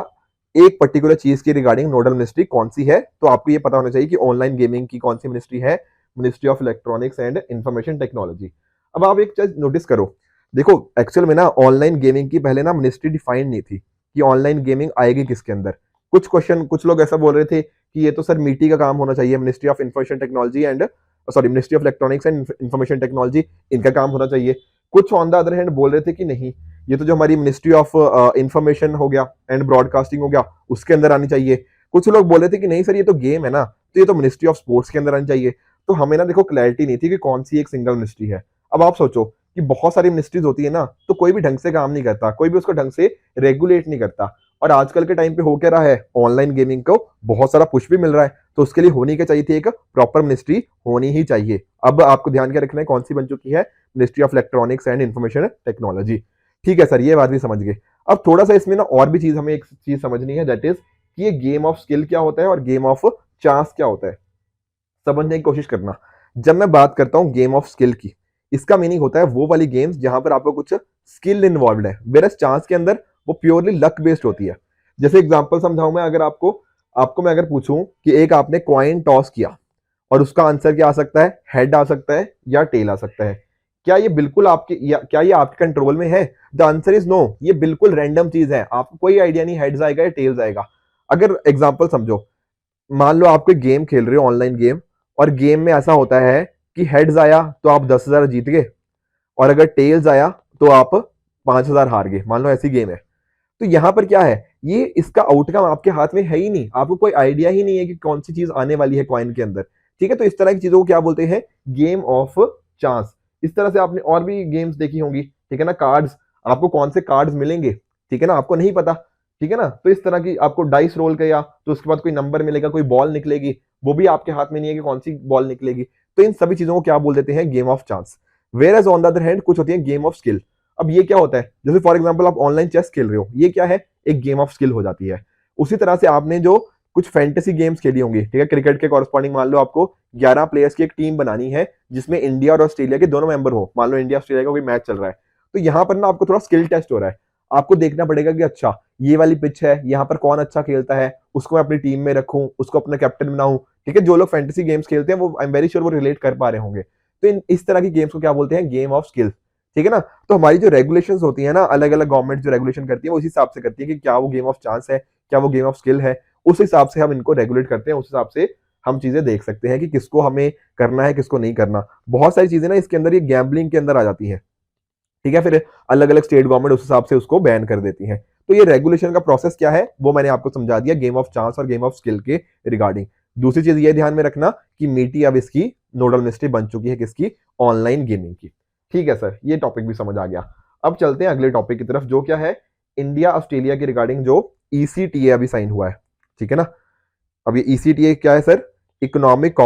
[SPEAKER 1] एक पर्टिकुलर चीज की रिगार्डिंग नोडल मिनिस्ट्री कौन सी है, तो आपको ये पता होना चाहिए कि ऑनलाइन गेमिंग की कौन सी मिनिस्ट्री है, ministry of electronics and information technology. अब आप एक चीज नोटिस करो, देखो एक्चुअल में ना ऑनलाइन गेमिंग की पहले ना मिनिस्ट्री डिफाइंड नहीं थी कि ऑनलाइन गेमिंग आएगी किसके अंदर। कुछ क्वेश्चन कुछ लोग ऐसा बोल रहे थे कि ये तो सर मीटी का काम होना चाहिए, ministry of information technology and sorry ministry of electronics and information technology, इनका काम होना चाहिए। कुछ ऑन द अदर हैंड बोल रहे थे कि नहीं, ये तो जो हमारी मिनिस्ट्री ऑफ इंफॉर्मेशन हो गया एंड ब्रॉडकास्टिंग हो गया उसके अंदर आनी चाहिए। कुछ लोग बोल रहे थे कि नहीं सर ये तो गेम है ना, तो ये तो मिनिस्ट्री ऑफ स्पोर्ट्स के अंदर आनी चाहिए। तो हमें ना देखो क्लैरिटी नहीं थी कि कौन सी एक सिंगल मिनिस्ट्री है। अब आप सोचो कि बहुत सारी मिनिस्ट्रीज होती है ना, तो कोई भी ढंग से काम नहीं करता, कोई भी उसको ढंग से रेगुलेट नहीं करता। और आजकल के टाइम पे हो क्या रहा है, ऑनलाइन गेमिंग को बहुत सारा पुश भी मिल रहा है, तो उसके लिए होनी क्या चाहिए थी, एक प्रॉपर मिनिस्ट्री होनी ही चाहिए। अब आपको ध्यान क्या रखना है, कौन सी बन चुकी है, ministry of electronics and information technology. ठीक है सर, ये बात भी समझ गए। अब थोड़ा सा इसमें ना और भी चीज हमें एक चीज समझनी है, दैट इज कि ये गेम ऑफ स्किल क्या होता है और गेम ऑफ चांस क्या होता है, समझने की कोशिश करना। जब मैं बात करता हूं गेम ऑफ स्किल की, इसका मीनिंग होता है वो वाली गेम्स जहां पर आपको कुछ स्किल इन्वॉल्व है, वेरस चांस के अंदर वो प्योरली लक बेस्ड होती है। जैसे एग्जांपल समझाऊं मैं, अगर आपको आपको मैं अगर पूछूं कि एक आपने कॉइन टॉस किया और उसका आंसर क्या आ सकता है, हेड आ सकता है या टेल आ सकता है, क्या ये बिल्कुल आपके क्या ये आपके कंट्रोल में है? The answer is no. ये बिल्कुल रैंडम चीज है, आपको कोई आइडिया नहीं हेड्स आएगा या टेल्स आएगा। अगर एग्जांपल समझो, मान लो आप कोई गेम खेल रहे हो, ऑनलाइन गेम, और गेम में ऐसा होता है कि हेड्स आया तो आप 10,000 जीत गए, और अगर टेल्स आया तो आप 5,000 हार गए, मान लो ऐसी गेम है। तो यहाँ पर क्या है, ये इसका आउटकम आपके हाथ में है ही नहीं, आपको कोई आइडिया ही नहीं है कि कौन सी चीज आने वाली है कॉइन के अंदर। ठीक है, तो इस तरह की चीजों को क्या बोलते हैं, गेम ऑफ चांस। इस तरह से आपने और भी गेम्स देखी होंगी, ठीक है ना, कार्ड्स, आपको कौन से कार्ड्स मिलेंगे, ठीक है ना, आपको नहीं पता, ठीक है ना, तो इस तरह की आपको डाइस रोल किया तो उसके बाद कोई नंबर मिलेगा, कोई बॉल निकलेगी, वो भी आपके हाथ में नहीं है कि कौन सी बॉल निकलेगी। तो इन सभी चीजों को क्या बोल देते हैं, game of chance. Whereas on the other hand कुछ होती है गेम ऑफ स्किल। अब ये क्या होता है, जैसे फॉर एग्जाम्पल आप ऑनलाइन चेस खेल रहे हो, ये क्या है, एक गेम ऑफ स्किल हो जाती है। उसी तरह से आपने जो कुछ फैंटेसी गेम्स खेली होंगी, ठीक है, क्रिकेट के कॉरस्पॉन्डिंग, मान लो आपको 11 प्लेयर्स की एक टीम बनानी है जिसमें इंडिया और ऑस्ट्रेलिया के दोनों मेंबर हो, मान लो इंडिया ऑस्ट्रेलिया का कोई मैच चल रहा है, तो यहाँ पर ना आपको थोड़ा स्किल टेस्ट हो रहा है। आपको देखना पड़ेगा कि अच्छा ये वाली पिच है, यहाँ पर कौन अच्छा खेलता है, उसको मैं अपनी टीम में रखूं, उसको अपना कैप्टन बनाऊं। ठीक है, जो लोग फैंटेसी गेम्स खेलते हैं वो आई एम वेरी श्योर वो रिलेट कर पा रहे होंगे। तो इस तरह की गेम्स को क्या बोलते हैं, गेम ऑफ स्किल। ठीक है ना, तो हमारी जो रेगुलेशंस होती है ना, अलग अलग गवर्नमेंट जो रेगुलेशन करती है वो उस हिसाब से करती है कि क्या वो गेम ऑफ चांस है, क्या वो गेम ऑफ स्किल है। उस हिसाब से हम इनको रेगुलेट करते हैं, उस हिसाब से हम चीजें देख सकते हैं कि किसको हमें करना है, किसको नहीं करना। बहुत सारी चीजें ना इसके अंदर ये गैम्बलिंग के अंदर आ जाती है। ठीक है, फिर अलग अलग स्टेट गवर्नमेंट उस हिसाब से उसको बैन कर देती है। तो ये रेगुलेशन का प्रोसेस क्या है वो मैंने आपको समझा दिया, गेम ऑफ चांस और गेम ऑफ स्किल के रिगार्डिंग। दूसरी चीज ये ध्यान में रखना कि मीटी अब इसकी नोडल मिनिस्ट्री बन चुकी है, किसकी, ऑनलाइन गेमिंग की। ठीक है सर, ये टॉपिक भी समझ आ गया। अब चलते हैं अगले टॉपिक की तरफ, जो क्या है, इंडिया ऑस्ट्रेलिया के रिगार्डिंग जो ईसीटीए अभी साइन हुआ है। ठीक है ना, अब ये ईसीटीए क्या है sir, economic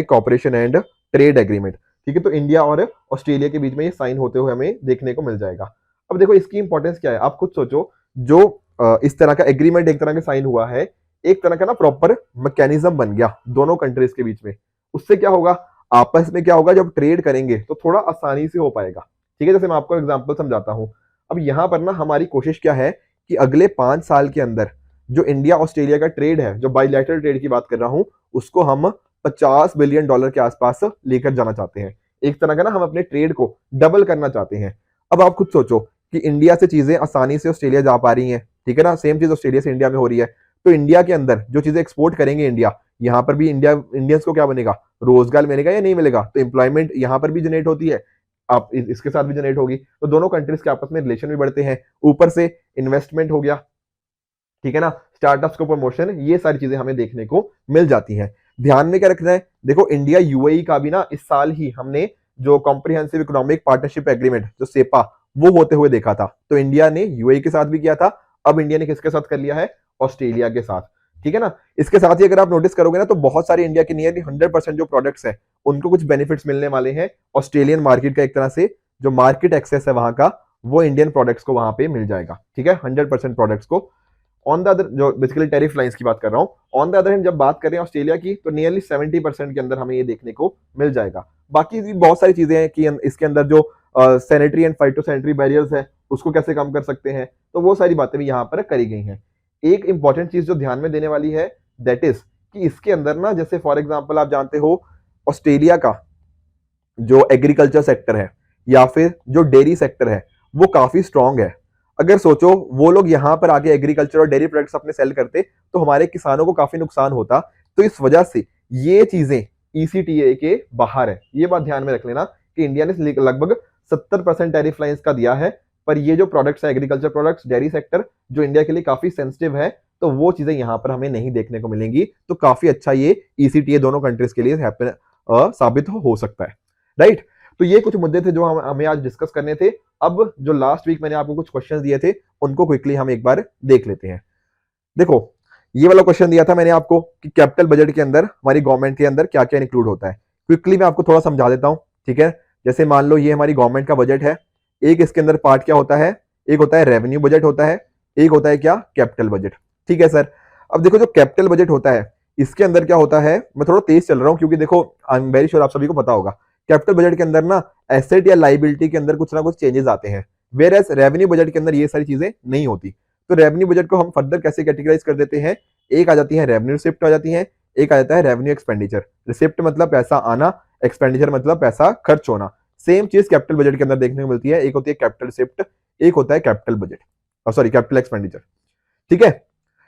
[SPEAKER 1] cooperation and trade agreement. ठीक है, तो इंडिया और ऑस्ट्रेलिया के बीच में ये साइन होते हुए हमें देखने को मिल जाएगा। अब देखो इसकी इंपॉर्टेंस क्या है, आप खुद सोचो, जो इस तरह का एग्रीमेंट एक तरह का साइन हुआ है, एक तरह का ना प्रॉपर मैकेनिज्म बन गया दोनों कंट्रीज के बीच में। उससे क्या होगा, आपस में क्या होगा, जब ट्रेड करेंगे तो थोड़ा आसानी से हो पाएगा। ठीक है, जैसे मैं आपको एग्जाम्पल समझाता हूं। अब यहां पर ना हमारी कोशिश क्या है कि अगले 5 साल के अंदर जो इंडिया ऑस्ट्रेलिया का ट्रेड है, जो बायलैटरल ट्रेड की बात कर रहा हूं, उसको हम $50 बिलियन के आसपास लेकर जाना चाहते हैं। एक तरह का ना हम अपने ट्रेड को डबल करना चाहते हैं। अब आप खुद सोचो कि इंडिया से चीजें आसानी से ऑस्ट्रेलिया जा पा रही हैं, ठीक है ना, सेम चीज ऑस्ट्रेलिया से इंडिया में हो रही है, तो इंडिया के अंदर जो चीजें एक्सपोर्ट करेंगे इंडिया, यहाँ पर भी इंडियंस को क्या बनेगा, रोजगार मिलेगा या नहीं मिलेगा, तो एम्प्लॉयमेंट यहाँ पर भी जनरेट होती है, आप इसके साथ भी जनरेट होगी, तो दोनों कंट्रीज के आपस में रिलेशन भी बढ़ते हैं, ऊपर से इन्वेस्टमेंट हो गया, ठीक है ना, स्टार्टअप्स को प्रमोशन, ये सारी चीजें हमें देखने को मिल जाती हैं। ध्यान में क्या रखना है, देखो इंडिया यूएई का भी ना इस साल ही हमने जो कॉम्प्रिहेंसिव इकोनॉमिक पार्टनरशिप एग्रीमेंट जो सेपा वो होते हुए देखा था। तो इंडिया ने यूएई के साथ भी किया था, अब इंडिया ने किसके साथ कर लिया है, ऑस्ट्रेलिया के साथ। ठीक है ना। इसके साथ ही अगर आप नोटिस करोगे ना तो बहुत सारे इंडिया के नियरली 100% जो प्रोडक्ट्स हैं उनको कुछ बेनिफिट्स मिलने वाले हैं ऑस्ट्रेलियन मार्केट का, एक तरह से जो मार्केट एक्सेस है वहां का वो इंडियन प्रोडक्ट्स को वहां पे मिल जाएगा। ठीक है, 100% प्रोडक्ट्स को। ऑन द अदर, जो बेसिकली टैरिफ लाइंस की बात कर रहा हूँ, ऑन द अदर हैंड जब बात करें ऑस्ट्रेलिया की तो नियरली 70% के अंदर हमें ये देखने को मिल जाएगा। बाकी भी बहुत सारी चीजें हैं कि इसके अंदर जो सैनिटरी एंड फाइटोसैनिटरी बैरियर्स है उसको कैसे कम कर सकते हैं, तो वो सारी बातें भी यहाँ पर करी गई हैं। एक इंपॉर्टेंट चीज जो ध्यान में देने वाली है दैट इज कि इसके अंदर ना, जैसे फॉर एग्जाम्पल आप जानते हो ऑस्ट्रेलिया का जो एग्रीकल्चर सेक्टर है या फिर जो डेयरी सेक्टर है वो काफी स्ट्रांग है। अगर सोचो वो लोग यहाँ पर आके एग्रीकल्चर और डेयरी प्रोडक्ट्स अपने सेल करते तो हमारे किसानों को काफी नुकसान होता। तो इस वजह से ये चीजें ईसीटीए के बाहर है। ये बात ध्यान में रख लेना कि इंडिया ने लगभग 70% टैरिफ लाइंस का दिया है, पर ये जो प्रोडक्ट्स है एग्रीकल्चर प्रोडक्ट्स, डेयरी सेक्टर जो इंडिया के लिए काफी सेंसिटिव है, तो वो चीजें यहाँ पर हमें नहीं देखने को मिलेंगी। तो काफी अच्छा ये ईसीटीए दोनों कंट्रीज के लिए साबित हो सकता है। राइट। तो ये कुछ मुद्दे थे जो हमें आज डिस्कस करने थे। अब जो लास्ट वीक मैंने आपको कुछ क्वेश्चंस दिए थे उनको क्विकली हम एक बार देख लेते हैं। देखो ये वाला क्वेश्चन दिया था मैंने आपको कि कैपिटल बजट के अंदर हमारी गवर्नमेंट के अंदर क्या क्या इंक्लूड होता है। क्विकली मैं आपको थोड़ा समझा देता हूं। ठीक है, जैसे मान लो ये हमारी गवर्नमेंट का बजट है, एक इसके अंदर पार्ट क्या होता है, एक होता है रेवेन्यू बजट होता है, एक होता है क्या, कैपिटल बजट। ठीक है सर। अब देखो जो कैपिटल बजट होता है इसके अंदर क्या होता है, मैं थोड़ा तेज चल रहा हूं क्योंकि देखो आई एम वेरी श्योर आप सभी को पता होगा कैपिटल बजट के अंदर ना एसेट या लाइबिलिटी के अंदर कुछ ना कुछ चेंजेस आते हैं, वेयर एज रेवेन्यू बजट के अंदर ये सारी चीजें नहीं होती। तो रेवेन्यू बजट को हम फर्दर कैसे कैटेगराइज कर देते हैं, एक आ जाती है रेवेन्यू रिसिप्ट आ जाती है, एक आ जाता है रेवेन्यू एक्सपेंडिचर। रिसिप्ट मतलब पैसा आना, एक्सपेंडिचर मतलब पैसा खर्च होना। सेम चीज कैपिटल बजट के अंदर देखने को मिलती है, एक होती है कैपिटल रिसिप्ट, एक होता है capital budget, sorry capital expenditure. ठीक है।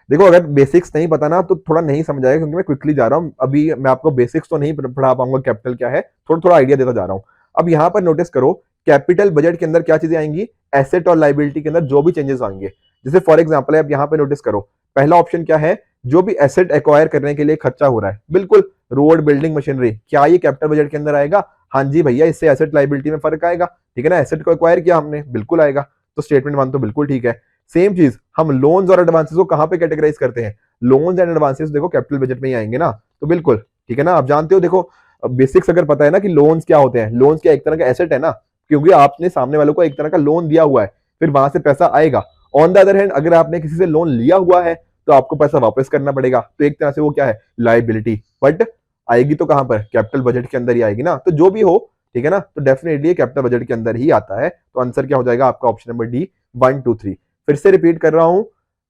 [SPEAKER 1] देखो अगर बेसिक्स नहीं पता ना तो थोड़ा नहीं समझ आएगा क्योंकि मैं क्विकली जा रहा हूँ, अभी मैं आपको बेसिक्स तो नहीं पढ़ा पाऊंगा कैपिटल क्या है, थोड़ा थोड़ा आइडिया देता जा रहा हूँ। अब यहाँ पर नोटिस करो कैपिटल बजट के अंदर क्या चीजें आएंगी, एसेट और लाइबिलिटी के अंदर जो भी चेंजेस आएंगे। जैसे फॉर एग्जाम्पल आप यहाँ पे नोटिस करो, पहला ऑप्शन क्या है, जो भी एसेट एक्वायर करने के लिए खर्चा हो रहा है, बिल्कुल रोड बिल्डिंग मशीनरी, क्या ये कैपिटल बजट के अंदर आएगा? हाँ जी भैया, इससे एसेट लाइबिलिटी में फर्क आएगा। ठीक है ना, एसेट को एक्वायर किया हमने, बिल्कुल आएगा। तो स्टेटमेंट 1 तो बिल्कुल ठीक है। सेम चीज हम लोन्स और एडवांसेस को कहां पे कैटेगराइज करते हैं, लोन्स एंड एडवांसेस देखो कैपिटल बजट में ही आएंगे ना, तो बिल्कुल ठीक है ना। आप जानते हो देखो बेसिक्स अगर पता है ना कि लोन्स क्या होते हैं, लोन्स क्या एक तरह का एसेट है ना, क्योंकि आपने सामने वालों को एक तरह का लोन दिया हुआ है, फिर वहां से पैसा आएगा। ऑन द अदर हैंड अगर आपने किसी से लोन लिया हुआ है तो आपको पैसा वापस करना पड़ेगा, तो एक तरह से वो क्या है, लाइबिलिटी, बट आएगी तो कहां पर, कैपिटल बजट के अंदर ही आएगी ना। तो जो भी हो ठीक है ना, तो डेफिनेटली कैपिटल बजट के अंदर ही आता है। तो आंसर क्या हो जाएगा आपका, ऑप्शन नंबर डी, 1 2 3। फिर से रिपीट कर रहा हूं,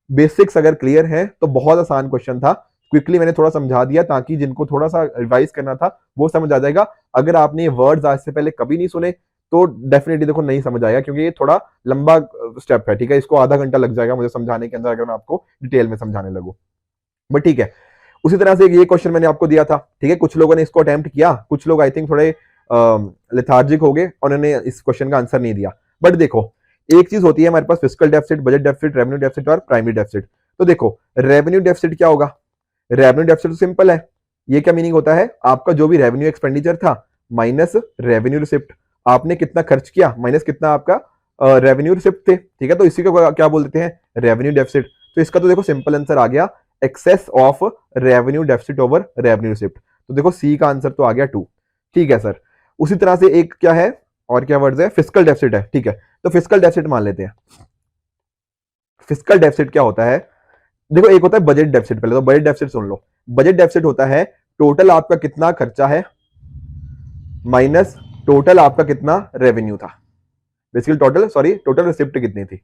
[SPEAKER 1] बेसिक्स अगर क्लियर है तो बहुत आसान क्वेश्चन था, क्विकली मैंने थोड़ा समझा दिया ताकि जिनको थोड़ा सा रिवाइज करना था वो समझ आ जाएगा। अगर आपने ये वर्ड्स आज से पहले कभी नहीं सुने तो डेफिनेटली देखो नहीं समझ आएगा, क्योंकि ये थोड़ा लंबा स्टेप है। ठीक है, इसको आधा घंटा लग जाएगा मुझे समझाने के अंदर अगर मैं आपको डिटेल में समझाने लगूं, बट ठीक है। उसी तरह से ये क्वेश्चन मैंने आपको दिया था। ठीक है, कुछ लोगों ने इसको अटेम्प्ट किया, कुछ लोग आई थिंक थोड़े लेथार्जिक हो गए, उन्होंने इस क्वेश्चन का आंसर नहीं दिया। बट देखो एक चीज होती है हमारे पास, fiscal deficit, budget deficit, revenue deficit और प्राइमरी डेफिसिट। तो देखो रेवेन्यू डेफिसिट क्या होगा, रेवेन्यू डेफिसिट तो सिंपल है, ये क्या मीनिंग होता है, आपका जो भी रेवेन्यू एक्सपेंडिचर था माइनस रेवेन्यू रिसिप्ट, आपने कितना खर्च किया माइनस कितना आपका रेवेन्यू रिसिप्ट थे। ठीक है, तो इसी को क्या बोल देते हैं, रेवेन्यू डेफिसिट। तो इसका तो देखो सिंपल आंसर आ गया, excess of revenue deficit over revenue receipt. तो देखो सी का आंसर तो आ गया 2। ठीक है सर। उसी तरह से एक क्या है, और क्या वर्ड्स है, फिस्कल डेफिसिट है। ठीक है, तो फिस्कल डेफिसिट मान लेते हैं। फिस्कल डेफिसिट क्या होता है, देखो एक होता है बजट डेफिसिट, पहले तो बजट डेफिसिट सुन लो। बजट डेफिसिट होता है टोटल आपका कितना खर्चा है माइनस टोटल आपका कितना रेवेन्यू था, बेसिकली टोटल रिसिप्ट कितनी थी।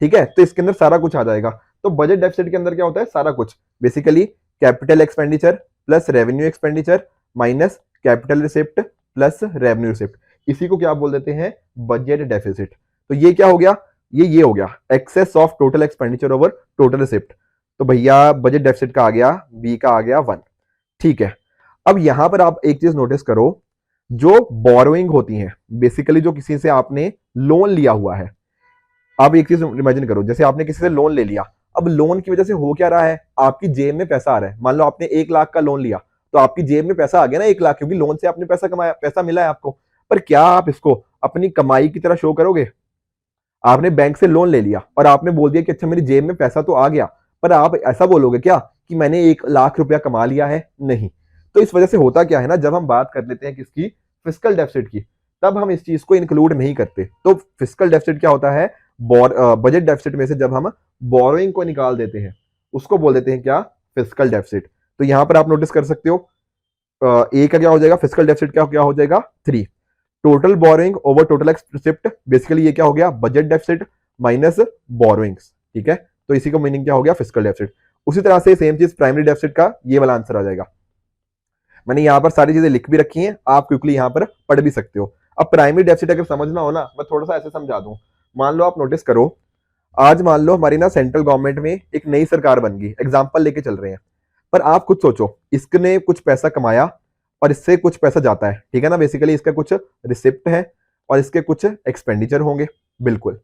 [SPEAKER 1] ठीक है, तो इसके अंदर सारा कुछ आ जाएगा। तो बजट डेफिसिट के अंदर क्या होता है, सारा कुछ, basically capital expenditure plus revenue expenditure minus capital receipt plus revenue receipt, इसी को क्या बोल देते हैं, बजट डेफिसिट। तो ये क्या हो गया, ये हो गया excess of total expenditure over total receipt. तो भैया बजट डेफिसिट का आ गया, बी का आ गया 1। ठीक है, अब यहां पर आप एक चीज नोटिस करो, जो बोरोइंग होती है, बेसिकली जो किसी से आपने लोन लिया हुआ है, आप एक चीज इमेजिन करो, जैसे आपने किसी से लोन ले लिया, अब लोन की वजह से हो क्या रहा है, आपकी जेब में पैसा आ रहा है। मान लो आपने 1 लाख का लोन लिया, तो आपकी जेब में पैसा आ गया ना 1 लाख, क्योंकि लोन से आपने पैसा कमाया, पैसा मिला है आपको। पर क्या आप इसको अपनी कमाई की तरह शो करोगे? आपने बैंक से लोन ले लिया और आपने बोल दिया कि अच्छा मेरी जेब में पैसा तो आ गया, पर आप ऐसा बोलोगे क्या कि मैंने 1 लाख रुपया कमा लिया है? नहीं। तो इस वजह से होता क्या है ना, जब हम बात कर लेते हैं किसकी, फिस्कल डेफिसिट की, तब हम इस चीज को इंक्लूड नहीं करते। तो फिस्कल डेफिसिट क्या होता है, बजट डेफिसिट में से जब हम बोरोइंग को निकाल देते हैं उसको बोल देते हैं क्या, फिस्कल डेफिसिट। तो यहां पर आप नोटिस कर सकते हो ए का क्या हो जाएगा, फिस्कल डेफिसिट क्या क्या हो जाएगा, 3। Total borrowing over total expenditure, basically ये क्या हो गया, बजट डेफिसिट माइनस बोरोइंग्स। ठीक है, तो इसी का मीनिंग क्या हो गया, फिस्कल डेफिसिट। उसी तरह से सेम चीज प्राइमरी डेफिसिट का ये वाला आंसर आ जाएगा। मैंने यहां पर सारी चीजें लिख भी रखी हैं, आप क्विकली यहां पर पढ़ भी सकते हो। अब प्राइमरी डेफिसिट अगर समझना हो ना, मैं थोड़ा सा ऐसे समझा दूं। मान लो आप नोटिस करो, आज मान लो हमारी ना सेंट्रल गवर्नमेंट में एक नई सरकार बन गई, एग्जाम्पल लेके चल रहे हैं। पर आप खुद सोचो, इसने कुछ पैसा कमाया और इससे कुछ पैसा जाता है, ठीक है ना, बेसिकली इसका कुछ रिसिप्ट है और इसके कुछ एक्सपेंडिचर होंगे, बिल्कुल।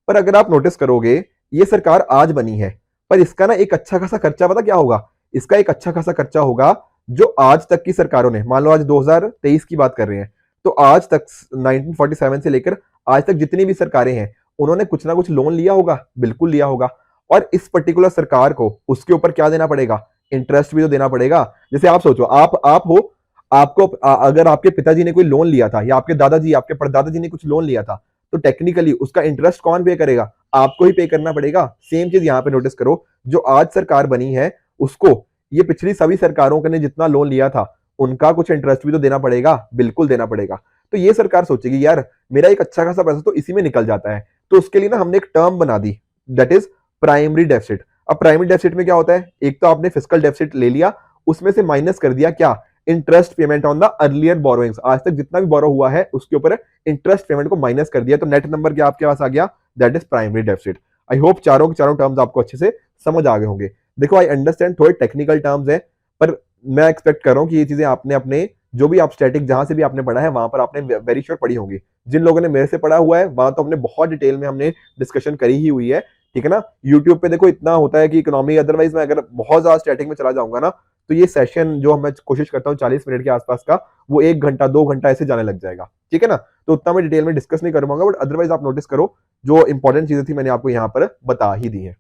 [SPEAKER 1] पर अगर आप नोटिस करोगे, ये सरकार आज बनी है, पर इसका ना एक अच्छा खासा खर्चा पता क्या होगा, इसका एक अच्छा खासा खर्चा होगा जो आज तक की सरकारों ने, मान लो आज 2023 की बात कर रहे हैं, तो आज तक 1947 से लेकर आज तक जितनी भी सरकारें हैं, उन्होंने कुछ ना कुछ लोन लिया होगा, बिल्कुल लिया होगा। और इस पर्टिकुलर सरकार को उसके ऊपर क्या देना पड़ेगा, इंटरेस्ट भी तो देना पड़ेगा। जैसे आप सोचो, आप हो, आपको अगर आपके पिताजी ने कोई लोन लिया था या आपके दादाजी आपके परदादा ने कुछ लोन लिया था, तो टेक्निकली उसका इंटरेस्ट कौन पे करेगा, आपको ही पे करना पड़ेगा। सेम चीज यहां पे नोटिस करो, जो आज सरकार बनी है उसको ये पिछली सभी सरकारों ने जितना लोन लिया था उनका कुछ इंटरेस्ट भी तो देना पड़ेगा, बिल्कुल देना पड़ेगा। तो ये सरकार सोचेगी यार मेरा एक अच्छा खासा पैसा तो इसी में निकल जाता है, तो उसके लिए ना हमने एक टर्म बना दी, दैट इज प्राइमरी डेफिसिट। अब प्राइमरी डेफिसिट में क्या होता है, एक तो आपने फिस्कल डेफिसिट ले लिया, उसमें से माइनस कर दिया क्या, interest payment on the earlier borrowings, आज तक जितना भी बोरो हुआ है उसके ऊपर इंटरेस्ट पेमेंट को माइनस कर दिया, तो नेट नंबर क्या आपके पास आ गया, that is primary deficit. I hope चारों के चारों टर्म्स आपको अच्छे से समझ आ गए होंगे। देखो आई अंडरस्टैंड थोड़े टेक्निकल टर्म्स है, पर मैं एक्सपेक्ट कर रहा हूँ कि ये चीजें आपने अपने जो भी आप स्टैटिक जहां से भी आपने पढ़ा है वहां पर आपने वेरी श्योर पढ़ी होंगी। जिन लोगों ने मेरे से पढ़ा हुआ है वहां तो हमने बहुत डिटेल में हमने डिस्कशन करी ही हुई है, ठीक है ना। यूट्यूब पे देखो इतना होता है कि इकोनॉमी, अदरवाइज मैं अगर बहुत ज्यादा स्टैटिक में चला जाऊंगा ना, तो ये सेशन जो मैं कोशिश करता हूँ 40 मिनट के आसपास का, वो 1 घंटा 2 घंटा ऐसे जाने लग जाएगा, ठीक है ना। तो उतना मैं डिटेल में डिस्कस नहीं कर पाऊंगा, बट अदरवाइज आप नोटिस करो जो इंपॉर्टेंट चीजें थी मैंने आपको यहाँ पर बता ही दी है,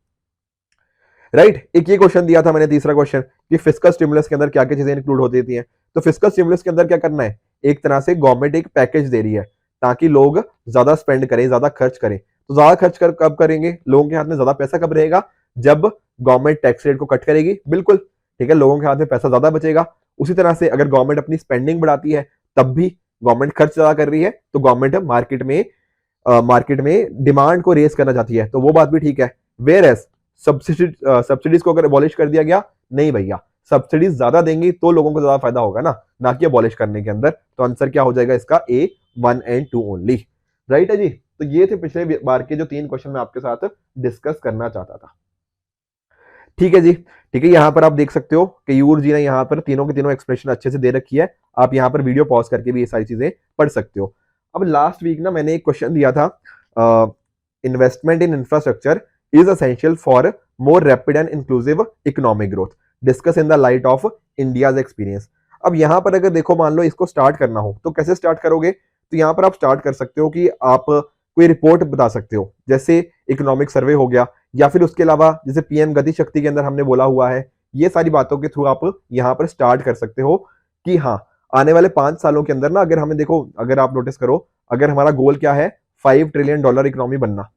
[SPEAKER 1] राइट। एक ये क्वेश्चन दिया था मैंने, तीसरा क्वेश्चन, कि फिस्कल स्टिमुलस के अंदर क्या क्या चीजें इंक्लूड होती थी। तो फिस्कल स्टिमुलस के अंदर क्या करना है, एक तरह से गवर्नमेंट एक पैकेज दे रही है ताकि लोग ज्यादा स्पेंड करें, ज्यादा खर्च करें। तो ज्यादा खर्च कब करेंगे, लोगों के हाथ में ज्यादा पैसा कब रहेगा, जब गवर्नमेंट टैक्स रेट को कट करेगी, बिल्कुल, ठीक है, लोगों के हाथ में पैसा ज्यादा बचेगा। उसी तरह से अगर गवर्नमेंट अपनी स्पेंडिंग बढ़ाती है तब भी गवर्नमेंट खर्च ज्यादा कर रही है, तो गवर्नमेंट मार्केट में डिमांड को रेस करना चाहती है, तो वो बात भी ठीक है। वेयर एज सब्सिडीज को अगर अबॉलिश कर दिया गया, नहीं भैया, सब्सिडीज ज्यादा देंगी तो लोगों को ज्यादा फायदा होगा ना कि अबॉलिश करने के अंदर। तो आंसर क्या हो जाएगा इसका, ए 1 और 2 ओनली, राइट है जी। तो ये थे पिछले बार के जो 3 क्वेश्चन मैं आपके साथ डिस्कस करना चाहता था, ठीक है जी। ठीक है, यहाँ पर आप देख सकते हो कि यूर जी ने यहाँ पर तीनों के तीनों एक्सप्रेशन अच्छे से दे रखी है, आप यहाँ पर वीडियो पॉज करके भी ये सारी चीजें पढ़ सकते हो। अब लास्ट वीक ना मैंने एक क्वेश्चन दिया था, investment in infrastructure is essential for more rapid and inclusive economic growth, discuss in the light of India's experience. अब यहाँ पर अगर देखो, मान लो इसको स्टार्ट करना हो तो कैसे स्टार्ट करोगे, तो यहाँ पर आप स्टार्ट कर सकते हो कि आप कोई रिपोर्ट बता सकते हो, जैसे इकोनॉमिक सर्वे हो गया, या फिर उसके अलावा जैसे पीएम गति शक्ति के अंदर हमने बोला हुआ है, ये सारी बातों के थ्रू आप यहाँ पर स्टार्ट कर सकते हो कि हाँ आने वाले 5 सालों के अंदर ना, अगर हमें देखो, अगर आप नोटिस करो, अगर हमारा गोल क्या है, $5 ट्रिलियन इकोनॉमी बनना,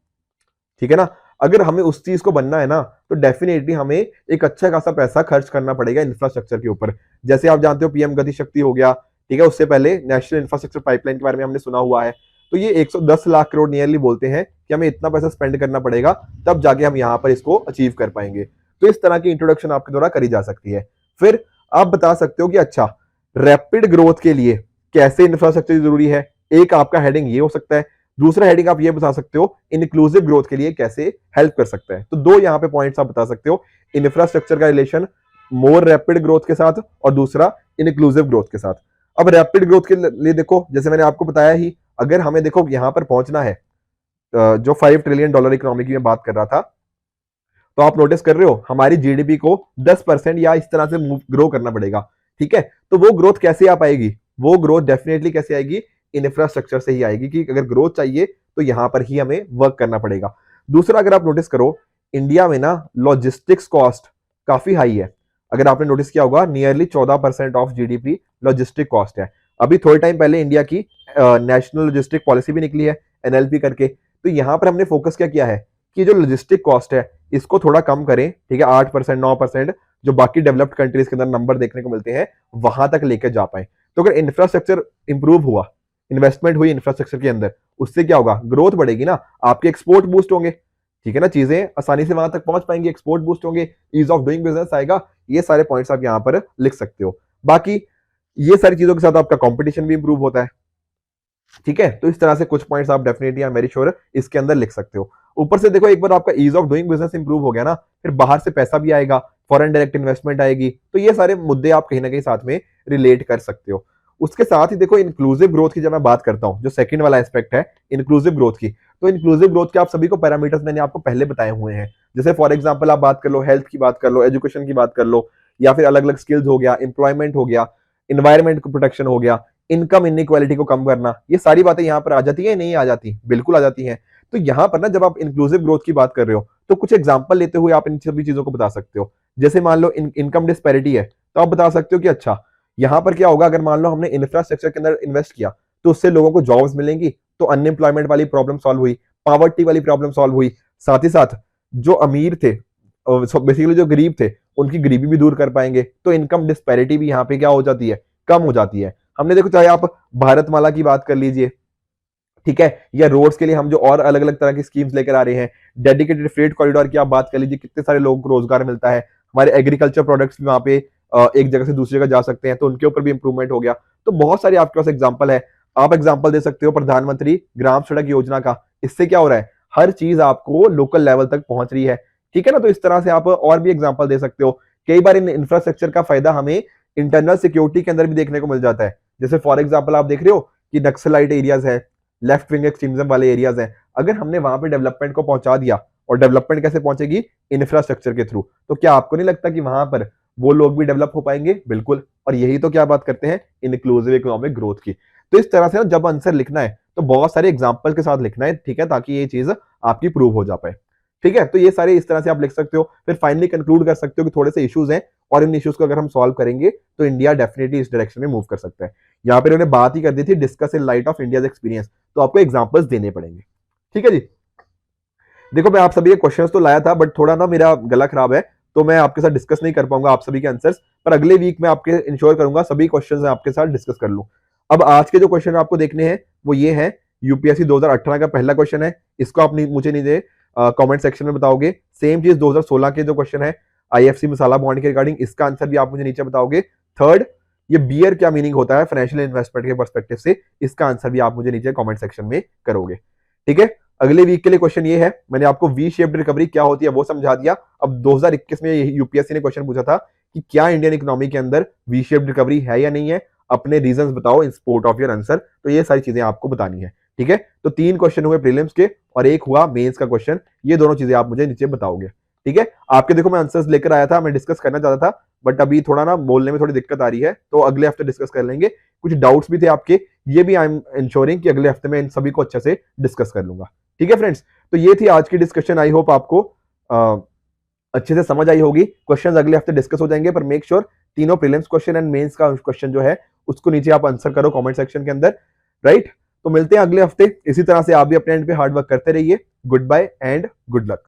[SPEAKER 1] ठीक है ना। अगर हमें उस चीज को बनना है ना, तो डेफिनेटली हमें एक अच्छा खासा पैसा खर्च करना पड़ेगा इंफ्रास्ट्रक्चर के ऊपर। जैसे आप जानते हो पीएम गति शक्ति हो गया, ठीक है, उससे पहले नेशनल इंफ्रास्ट्रक्चर पाइपलाइन के बारे में हमने सुना हुआ है। तो ये 110 लाख करोड़ नियरली बोलते हैं कि हमें इतना पैसा स्पेंड करना पड़ेगा, तब जाके हम यहाँ पर इसको अचीव कर पाएंगे। तो इस तरह की इंट्रोडक्शन आपके द्वारा करी जा सकती है। फिर आप बता सकते हो कि अच्छा रैपिड ग्रोथ के लिए कैसे इंफ्रास्ट्रक्चर जरूरी है, एक आपका हेडिंग ये हो सकता है। दूसरा हेडिंग आप ये बता सकते हो इंक्लूसिव ग्रोथ के लिए कैसे हेल्प कर सकता है। तो 2 यहाँ पे पॉइंट्स आप बता सकते हो, इंफ्रास्ट्रक्चर का रिलेशन मोर रैपिड ग्रोथ के साथ और दूसरा इंक्लूसिव ग्रोथ के साथ। अब रैपिड ग्रोथ के लिए देखो, जैसे मैंने आपको बताया ही, अगर हमें देखो यहाँ पर पहुंचना है, जो $5 ट्रिलियन इकोनॉमी की मैं बात कर रहा था, तो आप नोटिस कर रहे हो हमारी जीडीपी को 10% या इस तरह से ग्रो करना पड़ेगा, ठीक है। तो वो ग्रोथ कैसे आ पाएगी, वो ग्रोथ डेफिनेटली कैसे आएगी, इंफ्रास्ट्रक्चर से ही आएगी कि अगर ग्रोथ चाहिए तो यहाँ पर ही हमें वर्क करना पड़ेगा। दूसरा, अगर आप नोटिस करो, इंडिया में ना लॉजिस्टिक्स कॉस्ट काफी हाई है। अगर आपने नोटिस किया होगा, nearly 14% of GDP logistic cost है। अभी थोड़े टाइम पहले इंडिया की नेशनल लॉजिस्टिक पॉलिसी भी निकली है, एनएलपी करके। तो यहाँ पर हमने फोकस क्या किया है कि जो लॉजिस्टिक कॉस्ट है इसको थोड़ा कम करें, ठीक है, 8% 9% जो बाकी डेवलप्ड कंट्रीज के अंदर नंबर देखने को मिलते हैं वहां तक लेकर जा पाए। तो अगर इंफ्रास्ट्रक्चर इंप्रूव हुआ, इन्वेस्टमेंट हुई इंफ्रास्ट्रक्चर के अंदर, उससे क्या होगा, ग्रोथ बढ़ेगी ना, आपके एक्सपोर्ट बूस्ट होंगे, ठीक है ना, चीजें आसानी से वहां तक पहुंच पाएंगी, एक्सपोर्ट बूस्ट होंगे, ईज ऑफ डूइंग बिजनेस आएगा। ये सारे पॉइंट्स आप यहाँ पर लिख सकते हो। बाकी ये सारी चीजों के साथ आपका कंपटीशन भी इंप्रूव होता है, ठीक है। तो इस तरह से कुछ पॉइंट्स आप definitely, I am very sure, इसके अंदर लिख सकते हो। ऊपर से देखो, एक बार आपका ease of doing business improve हो गया ना, फिर बाहर से पैसा भी आएगा, फॉरेन डायरेक्ट इन्वेस्टमेंट आएगी, तो ये सारे मुद्दे आप कहीं ना कहीं साथ में रिलेट कर सकते हो। उसके साथ ही देखो, इंक्लूसिव ग्रोथ की जब मैं बात करता हूं, जो सेकंड वाला एस्पेक्ट है इंक्लूसिव ग्रोथ की, तो इंक्लूसिव ग्रोथ के आप सभी को पैरामीटर्स मैंने आपको पहले बताए हुए हैं। जैसे फॉर एग्जांपल आप बात कर लो, हेल्थ की बात कर लो, एजुकेशन की बात कर लो, या फिर अलग अलग स्किल्स हो गया, एम्प्लॉयमेंट हो गया, इन्वायरमेंट को प्रोटेक्शन हो गया, इनकम इनइक्वालिटी को कम करना, ये सारी बातें यहाँ पर आ जाती है, नहीं आ जाती, बिल्कुल आ जाती हैं। तो यहाँ पर ना जब आप इंक्लूसिव ग्रोथ की बात कर रहे हो तो कुछ एग्जांपल लेते हुए आप इन सभी चीजों को बता सकते हो। जैसे मान लो इनकम डिस्पैरिटी है, तो आप बता सकते हो कि अच्छा, यहाँ पर क्या होगा, अगर मान लो हमने इंफ्रास्ट्रक्चर के अंदर इन्वेस्ट किया तो उससे लोगों को जॉब्स मिलेंगी, तो अनएम्प्लॉयमेंट वाली प्रॉब्लम सॉल्व हुई, पॉवर्टी वाली प्रॉब्लम सॉल्व हुई, साथ ही साथ जो अमीर थे, बेसिकली जो गरीब थे, उनकी गरीबी भी दूर कर पाएंगे। तो इनकम डिस्पैरिटी भी यहाँ पे क्या हो जाती है, कम हो जाती है। हमने देखो, चाहे आप भारतमाला की बात कर लीजिए, ठीक है, या रोड्स के लिए हम जो और अलग अलग तरह की स्कीम्स लेकर आ रहे हैं, डेडिकेटेड फ्रेट कॉरिडोर की आप बात कर लीजिए, कितने सारे लोगों को रोजगार मिलता है, हमारे एग्रीकल्चर प्रोडक्ट्स भी वहां पे एक जगह से दूसरी जगह जा सकते हैं, तो उनके ऊपर भी इंप्रूवमेंट हो गया। तो बहुत सारे आपके पास एग्जाम्पल है। आप एग्जाम्पल दे सकते हो प्रधानमंत्री ग्राम सड़क योजना का, इससे क्या हो रहा है, हर चीज आपको लोकल लेवल तक पहुंच रही है, ठीक है ना। तो इस तरह से आप और भी एग्जाम्पल दे सकते हो। कई बार इन इंफ्रास्ट्रक्चर का फायदा हमें इंटरनल सिक्योरिटी के अंदर भी देखने को मिल जाता है। जैसे फॉर एग्जाम्पल आप देख रहे हो कि नक्सलाइट एरियाज है, लेफ्ट विंग एक्सट्रीमिज्म वाले एरियाज हैं, अगर हमने वहां पे डेवलपमेंट को पहुंचा दिया, और डेवलपमेंट कैसे पहुंचेगी, इंफ्रास्ट्रक्चर के थ्रू, तो क्या आपको नहीं लगता कि वहां पर वो लोग भी डेवलप हो पाएंगे? बिल्कुल। और यही तो क्या बात करते हैं, इंक्लूसिव इकोनॉमिक ग्रोथ की। तो इस तरह से ना जब आंसर लिखना है तो बहुत सारे एग्जाम्पल के साथ लिखना है, ठीक है, ताकि ये चीज आपकी प्रूव हो जा पाए, ठीक है। तो ये सारे इस तरह से आप लिख सकते हो। फिर फाइनली कंक्लूड कर सकते हो कि थोड़े से इश्यूज हैं, और इन इश्यूज को अगर हम सॉल्व करेंगे तो इंडिया डेफिनेटली इस डायरेक्शन में मूव कर सकता है। यहाँ पे उन्होंने बात ही कर दी थी, discuss in light of India's experience, तो आपको एग्जांपल्स देने पड़ेंगे, ठीक है जी। देखो, मैं आप सभी के क्वेश्चंस तो लाया था, बट थोड़ा ना मेरा गला खराब है, तो मैं आपके साथ डिस्कस नहीं कर पाऊंगा आप सभी के आंसर्स, पर अगले वीक में आपके इंश्योर करूंगा सभी क्वेश्चंस आपके साथ डिस्कस कर लूं। अब आज के जो क्वेश्चन आपको देखने हैं वो ये है, यूपीएससी 2018 का पहला क्वेश्चन है, इसको आप मुझे नीचे कमेंट सेक्शन में बताओगे। सेम चीज 2016 के जो क्वेश्चन है आईएफसी मसाला बॉन्ड के रिगार्डिंग, इसका आंसर भी आप मुझे नीचे बताओगे। थर्ड, ये बियर क्या मीनिंग होता है फाइनेंशियल इन्वेस्टमेंट के पर्सपेक्टिव से, इसका आंसर भी आप मुझे नीचे कमेंट सेक्शन में करोगे, ठीक है। अगले वीक के लिए क्वेश्चन ये है, मैंने आपको वी शेप्ड रिकवरी क्या होती है वो समझा दिया। अब 2021 में यूपीएससी ने क्वेश्चन पूछा था कि क्या इंडियन इकोनॉमी के अंदर वी शेप्ड रिकवरी है या नहीं है, अपने रीजंस बताओ इन सपोर्ट ऑफ योर आंसर। तो ये सारी चीजें आपको बतानी है, ठीक है। तो 3 क्वेश्चन हुए प्रीलिम्स के और एक हुआ मेंस का क्वेश्चन, ये दोनों चीजें आप मुझे नीचे बताओगे, ठीक है। आपके देखो, मैं आंसर्स लेकर आया था, मैं डिस्कस करना चाहता था, बट अभी थोड़ा ना बोलने में थोड़ी दिक्कत आ रही है, तो अगले हफ्ते डिस्कस कर लेंगे। कुछ डाउट्स भी थे आपके, ये भी आई एम इंश्योरिंग कि अगले हफ्ते में इन सभी को अच्छे से डिस्कस कर लूंगा, ठीक है फ्रेंड्स। तो ये थी आज की डिस्कशन, आई होप आपको अच्छे से समझ आई होगी। क्वेश्चंस अगले हफ्ते डिस्कस हो जाएंगे, पर मेक श्योर तीनों प्रीलिम्स क्वेश्चन एंड मेंस का क्वेश्चन जो है उसको नीचे आप आंसर करो कमेंट सेक्शन के अंदर, राइट। तो मिलते हैं अगले हफ्ते, इसी तरह से आप भी अपने एंड पे हार्ड वर्क करते रहिए। Good bye and good luck.